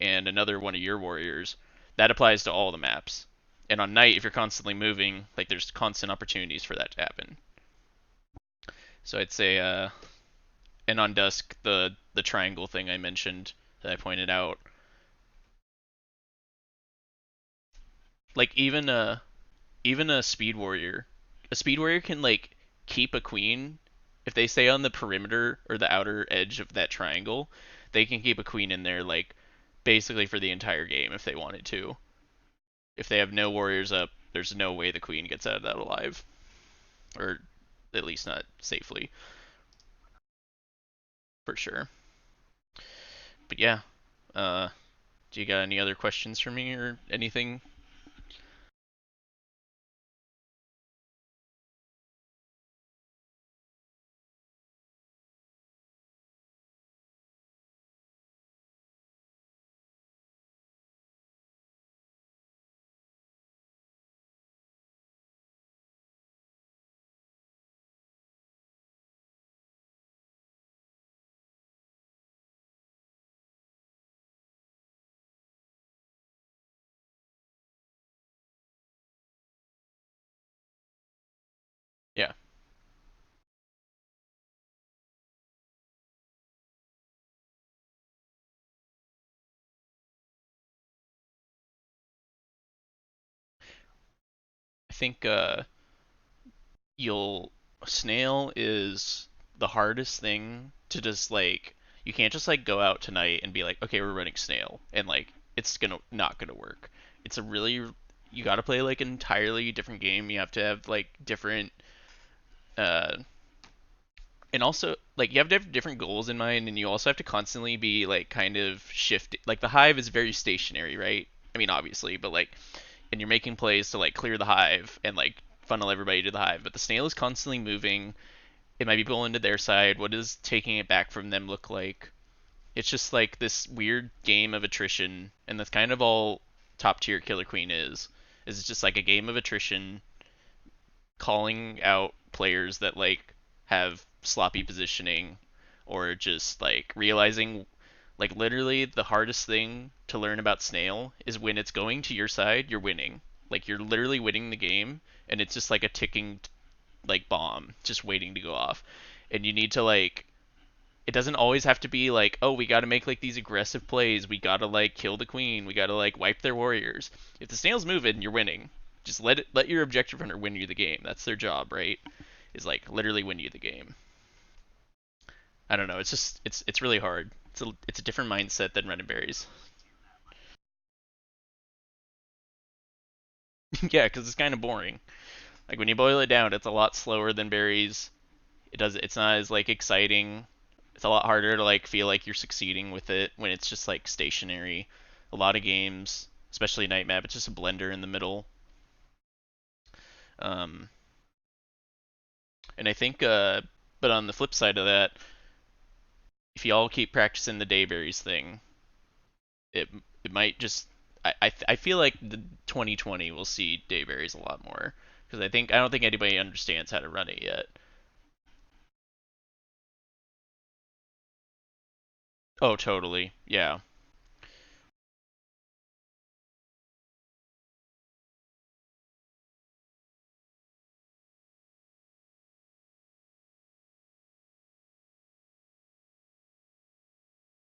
and another one of your warriors, that applies to all the maps. And on night if you're constantly moving, like there's constant opportunities for that to happen. So I'd say and on Dusk, the triangle thing I mentioned that I pointed out, like even a speed warrior can like keep a queen if they stay on the perimeter or the outer edge of that triangle. They can keep a queen in there like basically for the entire game if they wanted to. If they have no warriors up, there's no way the queen gets out of that alive, or at least not safely, for sure. But yeah, uh, do you got any other questions for me or anything? Yeah, I think you'll snail is the hardest thing to just like You can't just like go out tonight and be like, okay, we're running snail, and like it's gonna not gonna work. It's a really you got to play like an entirely different game. You have to have like different uh and also like you have to have different goals in mind, and you also have to constantly be like kind of shift. Like the hive is very stationary, right? I mean, obviously, but like, and you're making plays to like clear the hive and like funnel everybody to the hive, but the snail is constantly moving. It might be pulling to their side. What does taking it back from them look like? It's just like this weird game of attrition, and that's kind of all top tier Killer Queen is. Is it's just like a game of attrition, calling out players that like have sloppy positioning, or just like realizing like literally the hardest thing to learn about snail is when it's going to your side, you're winning. Like you're literally winning the game, and it's just like a ticking like bomb just waiting to go off. And you need to like it doesn't always have to be like, oh, we got to make like these aggressive plays. We got to like kill the queen. We got to like wipe their warriors. If the snail's moving, you're winning. Just let your objective runner win you the game. That's their job, right? Is like literally win you the game. I don't know. It's just it's really hard. It's a different mindset than running berries. Yeah, because it's kind of boring. Like when you boil it down, it's a lot slower than berries. It's not as like exciting. It's a lot harder to like feel like you're succeeding with it when it's just like stationary. A lot of games, especially Night Map, it's just a blender in the middle. Um, and I think, but on the flip side of that, if you all keep practicing the Dayberries thing, it it might just I feel like the 2020 will see Dayberries a lot more because I don't think anybody understands how to run it yet. Oh, totally. Yeah.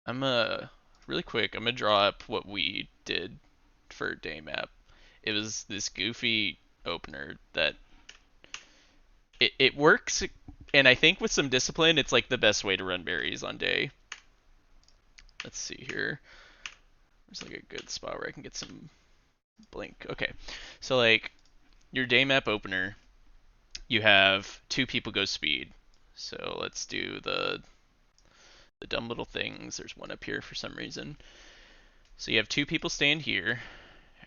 I'm really quick. I'm gonna draw up what we did for day map. It was this goofy opener that it works, and I think with some discipline, it's like the best way to run berries on day. Let's see here. There's like a good spot where I can get some blink. Okay, so like your day map opener, you have two people go speed. So let's do the dumb little things. There's one up here for some reason. So you have two people stand here,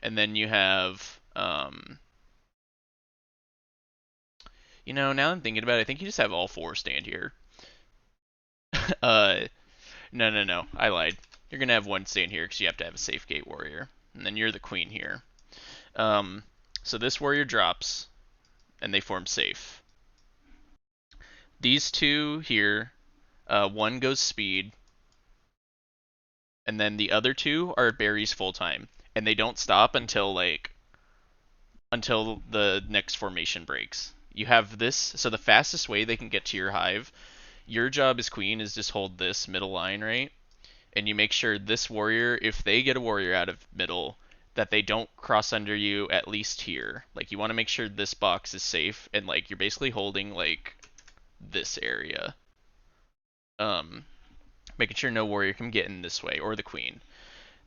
and then you have now I'm thinking about it, I think you just have all four stand here. uh, no, no, no. I lied. You're gonna have one stand here because you have to have a safe gate warrior, and then you're the queen here. Um, so this warrior drops, and they form safe. These two here, one goes speed, and then the other two are berries full time, and they don't stop until the next formation breaks. You have this, so the fastest way they can get to your hive, your job as queen is just hold this middle line, right? And you make sure this warrior, if they get a warrior out of middle, that they don't cross under you at least here. Like you want to make sure this box is safe, and like you're basically holding like this area. Um, Making sure no warrior can get in this way or the queen.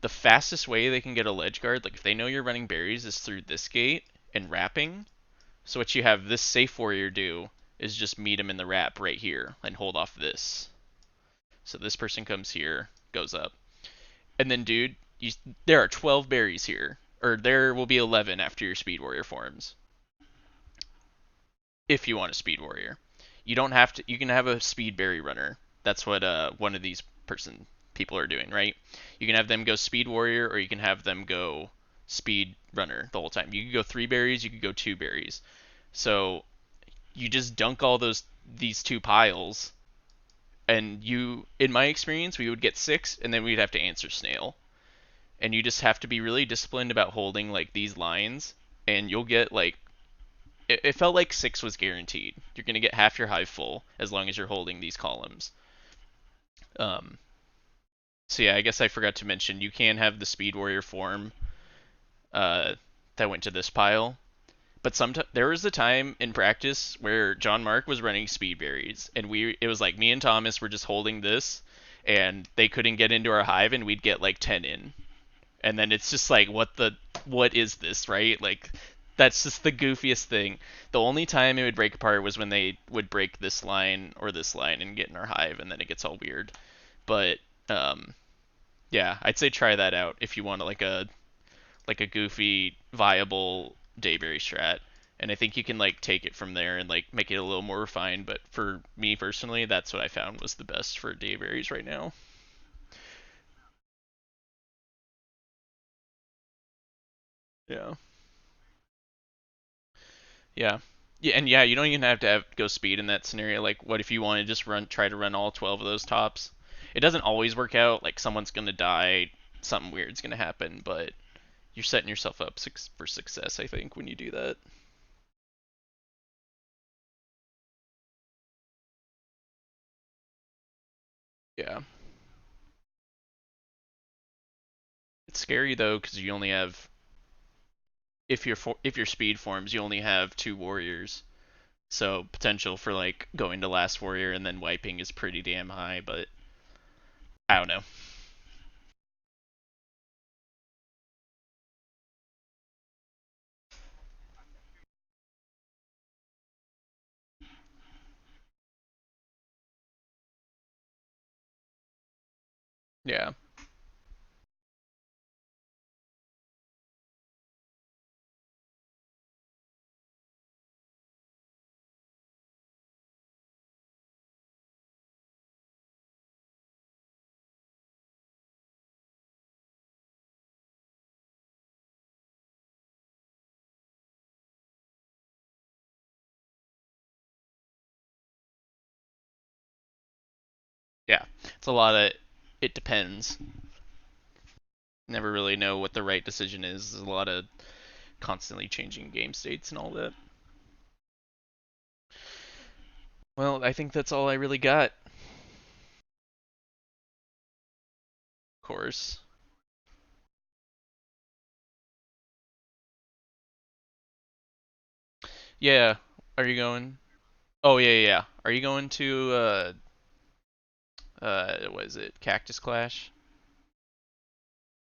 The fastest way they can get a ledge guard, like if they know you're running berries, is through this gate and wrapping. So what you have this safe warrior do is just meet him in the wrap right here and hold off this. So this person comes here, goes up. And then, dude, there are 12 berries here. Or there will be 11 after your speed warrior forms. If you want a speed warrior. You don't have to, you can have a speed berry runner. That's what one of these people are doing, right? You can have them go speed warrior, or you can have them go speed runner the whole time. You could go 3 berries, you could go 2 berries. So you just dunk all these two piles, and in my experience, we would get 6, and then we'd have to answer snail. And you just have to be really disciplined about holding like these lines, and you'll get like it felt like 6 was guaranteed. You're gonna get half your hive full as long as you're holding these columns. Um, so yeah, I guess I forgot to mention you can have the speed warrior form uh, that went to this pile. But there was a time in practice where John Mark was running speed berries, and it was like me and Thomas were just holding this, and they couldn't get into our hive, and we'd get like 10 in. And then it's just like, what is this, right? Like, that's just the goofiest thing. The only time it would break apart was when they would break this line or this line and get in our hive, and then it gets all weird. But um, yeah, I'd say try that out if you want like a goofy, viable Dayberry strat. And I think you can like take it from there and like make it a little more refined. But for me personally, that's what I found was the best for Dayberries right now. Yeah. Yeah. Yeah, and yeah, you don't even have to have go speed in that scenario. Like, what if you want to just try to run all 12 of those tops? It doesn't always work out. Like, someone's gonna die, something weird's gonna happen, but you're setting yourself up for success, I think, when you do that. Yeah. It's scary though, because you only have if your speed forms, you only have two warriors. So potential for like going to last warrior and then wiping is pretty damn high, but I don't know. Yeah. Yeah. It's a lot of it depends. Never really know what the right decision is. There's a lot of constantly changing game states and all that. Of Well, I think that's all I really got. Of course. Yeah. Are you going? Oh yeah, yeah. Yeah. Are you going to what is it? Cactus Clash?